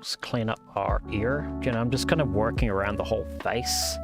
Just clean up our ear. You know, I'm just kind of working around the whole face.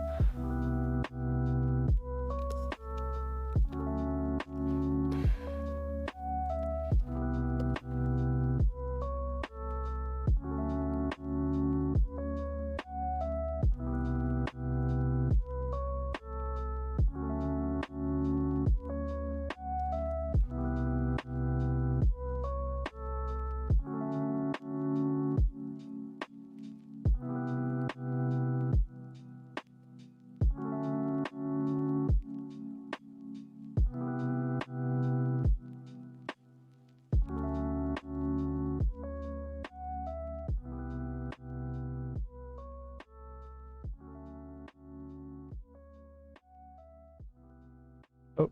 Oh.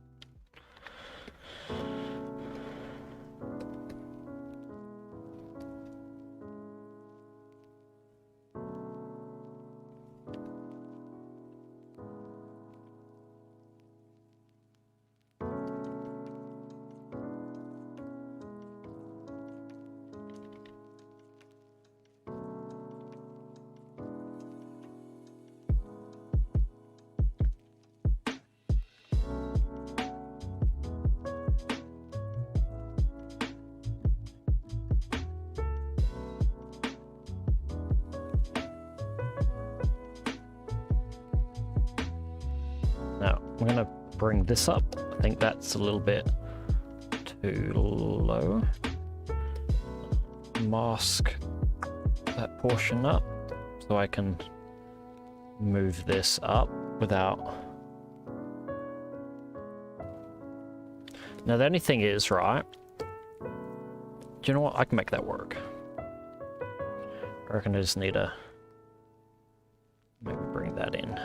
Now, I'm going to bring this up. I think that's a little bit too low. Mask that portion up so I can move this up without... Now, the only thing is, right, do you know what? I can make that work. I reckon I just need to maybe bring that in.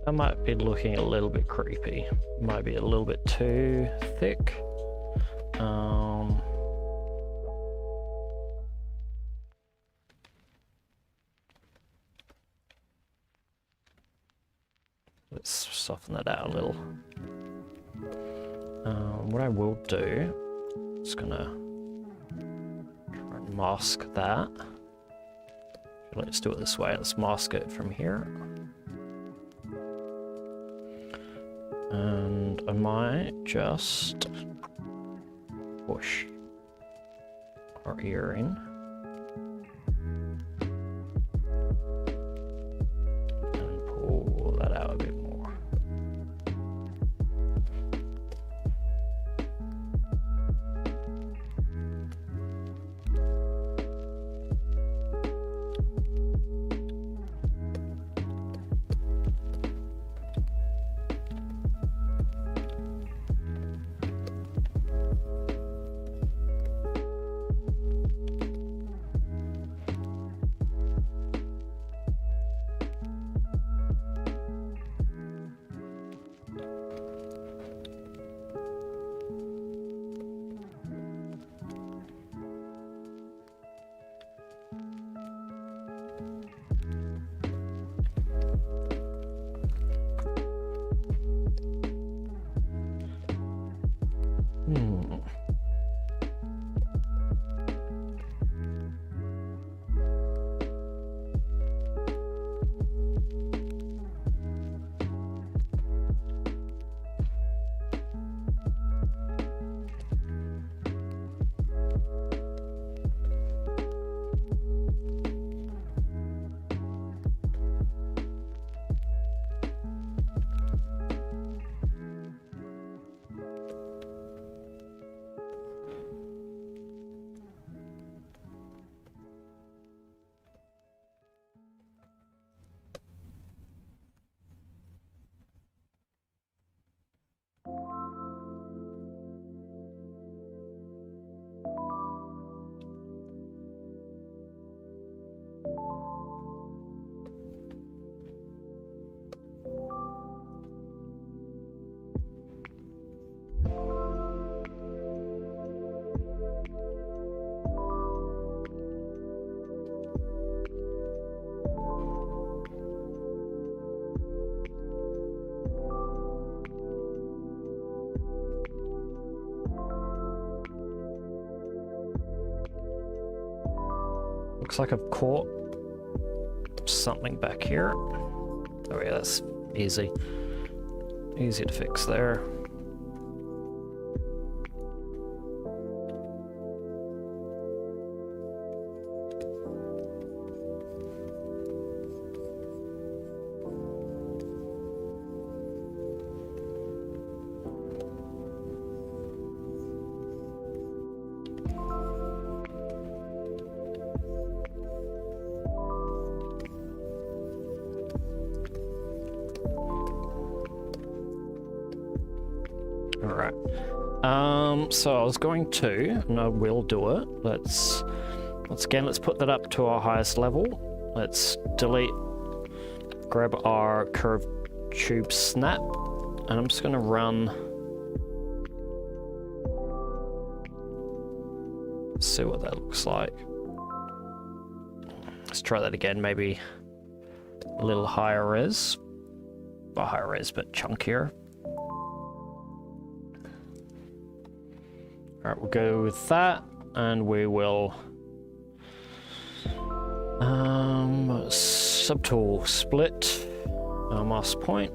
That might be looking a little bit creepy. Might be a little bit too thick. Let's soften that out a little. What I will do, just gonna try and mask that. Let's do it this way. Let's mask it from here. And I might just push our ear in. And pull that out a bit more. Looks like I've caught something back here. Oh yeah, that's easy. Easy to fix there. Alright. So I was going to, and I will do it. Let's put that up to our highest level. Let's delete, grab our curved tube snap, and I'm just gonna run. See what that looks like. Let's try that again, maybe a little higher res. Not higher res, but chunkier. Alright, we'll go with that, and we will subtool split our mask point.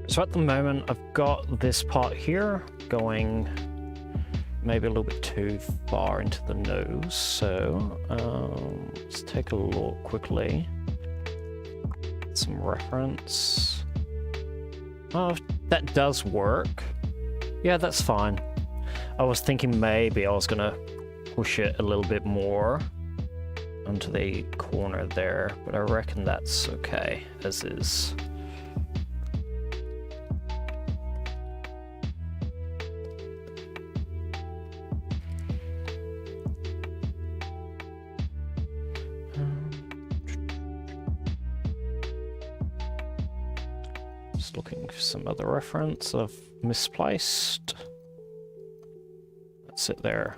So at the moment, I've got this part here going maybe a little bit too far into the nose. So let's take a look quickly. Some reference. Oh, that does work. Yeah, that's fine. I was thinking maybe I was gonna push it a little bit more onto the corner there, but I reckon that's okay as is. Just looking for some other reference I've misplaced. That's it there.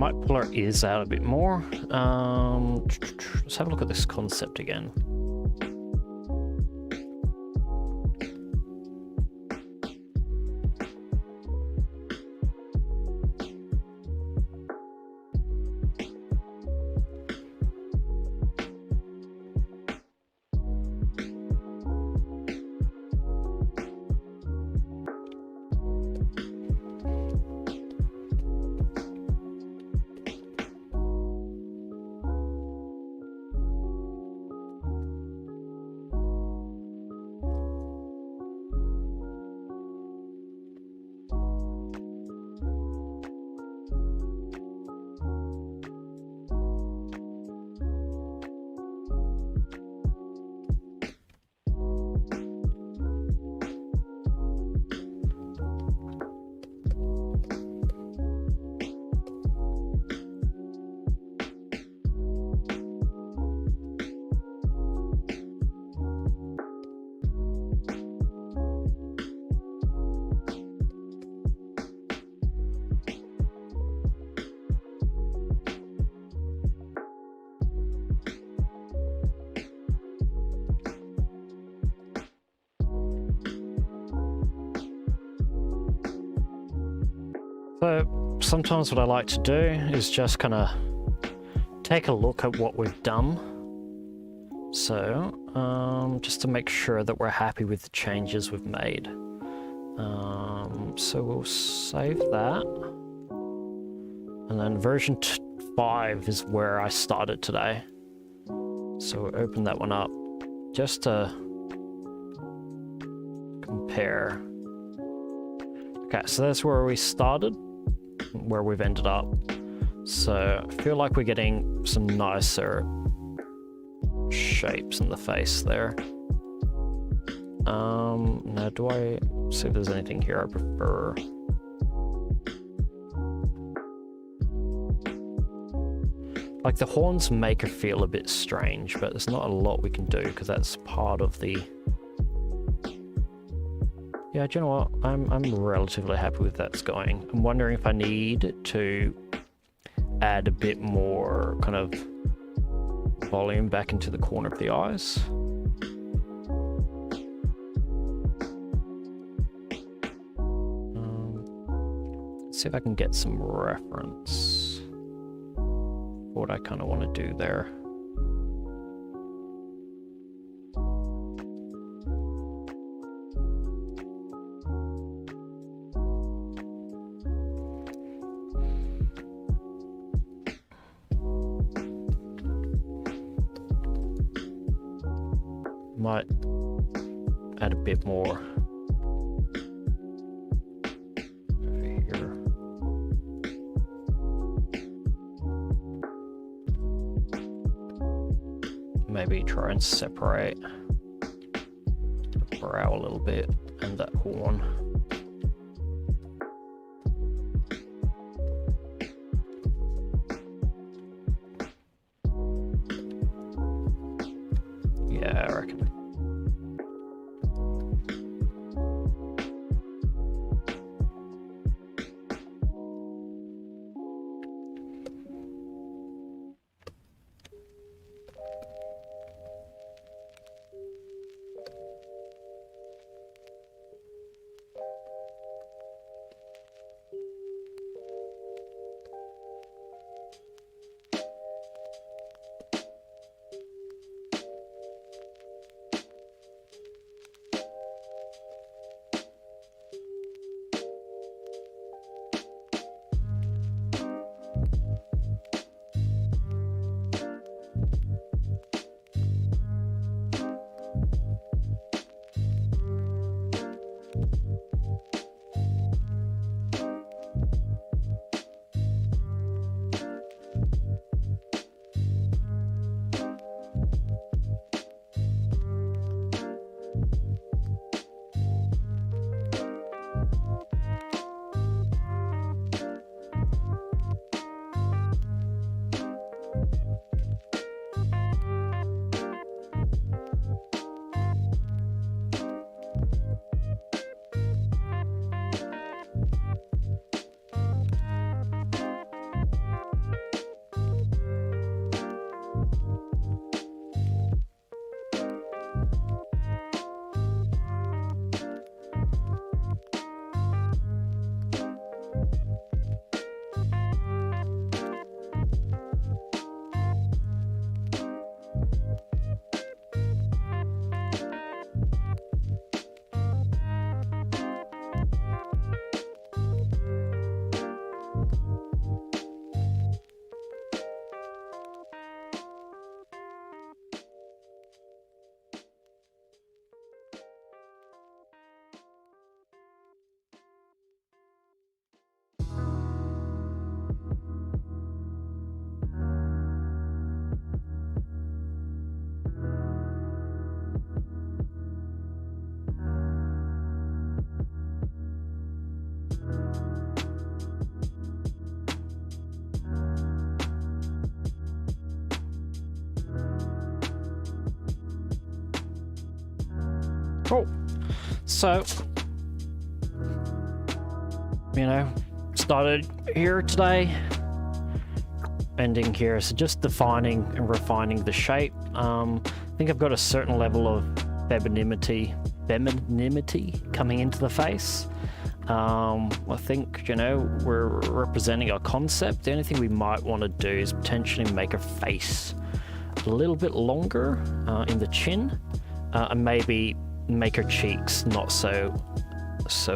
might pull our ears out a bit more. Let's have a look at this concept again. So sometimes what I like to do is just kind of take a look at what we've done. So just to make sure that we're happy with the changes we've made. So we'll save that. And then version 5 is where I started today. So we'll open that one up just to compare. Okay, so that's where we started, where we've ended up. So I feel like we're getting some nicer shapes in the face there. Now do I see if there's anything here I prefer? Like the horns make it feel a bit strange, but there's not a lot we can do because that's part of the... Yeah, do you know what? I'm relatively happy with that's going. I'm wondering if I need to add a bit more kind of volume back into the corner of the eyes. Let's see if I can get some reference for what I kind of want to do there. Might add a bit more over here. Maybe try and separate the brow a little bit and that horn. Yeah, I reckon. Cool. So, you know, started here today, ending here. So just defining and refining the shape. I think I've got a certain level of femininity coming into the face. I think, you know, we're representing our concept. The only thing we might want to do is potentially make her face a little bit longer in the chin, and maybe make her cheeks not so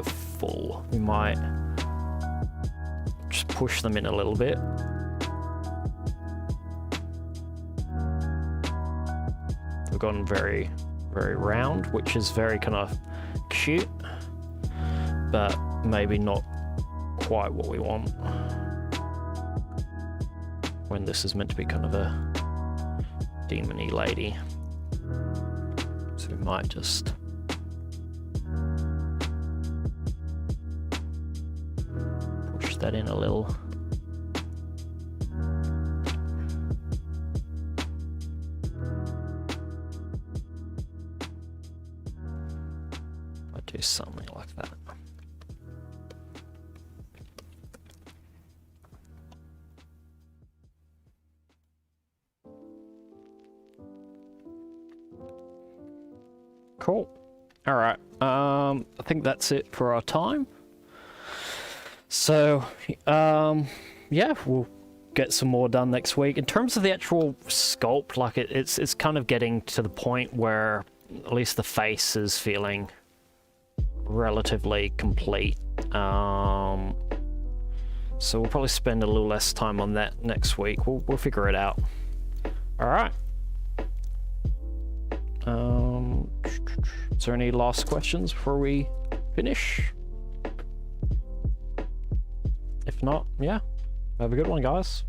full. We might just push them in a little bit. We've gone very, very round, which is very kind of cute, but maybe not quite what we want when this is meant to be kind of a demon-y lady. So we might just push that in a little. I'd do something like that. Cool. All right. I think that's it for our time. So, yeah, we'll get some more done next week. In terms of the actual sculpt, like it's kind of getting to the point where at least the face is feeling relatively complete. So we'll probably spend a little less time on that next week. We'll figure it out. All right. Is there any last questions before we finish? If not, yeah, have a good one, guys.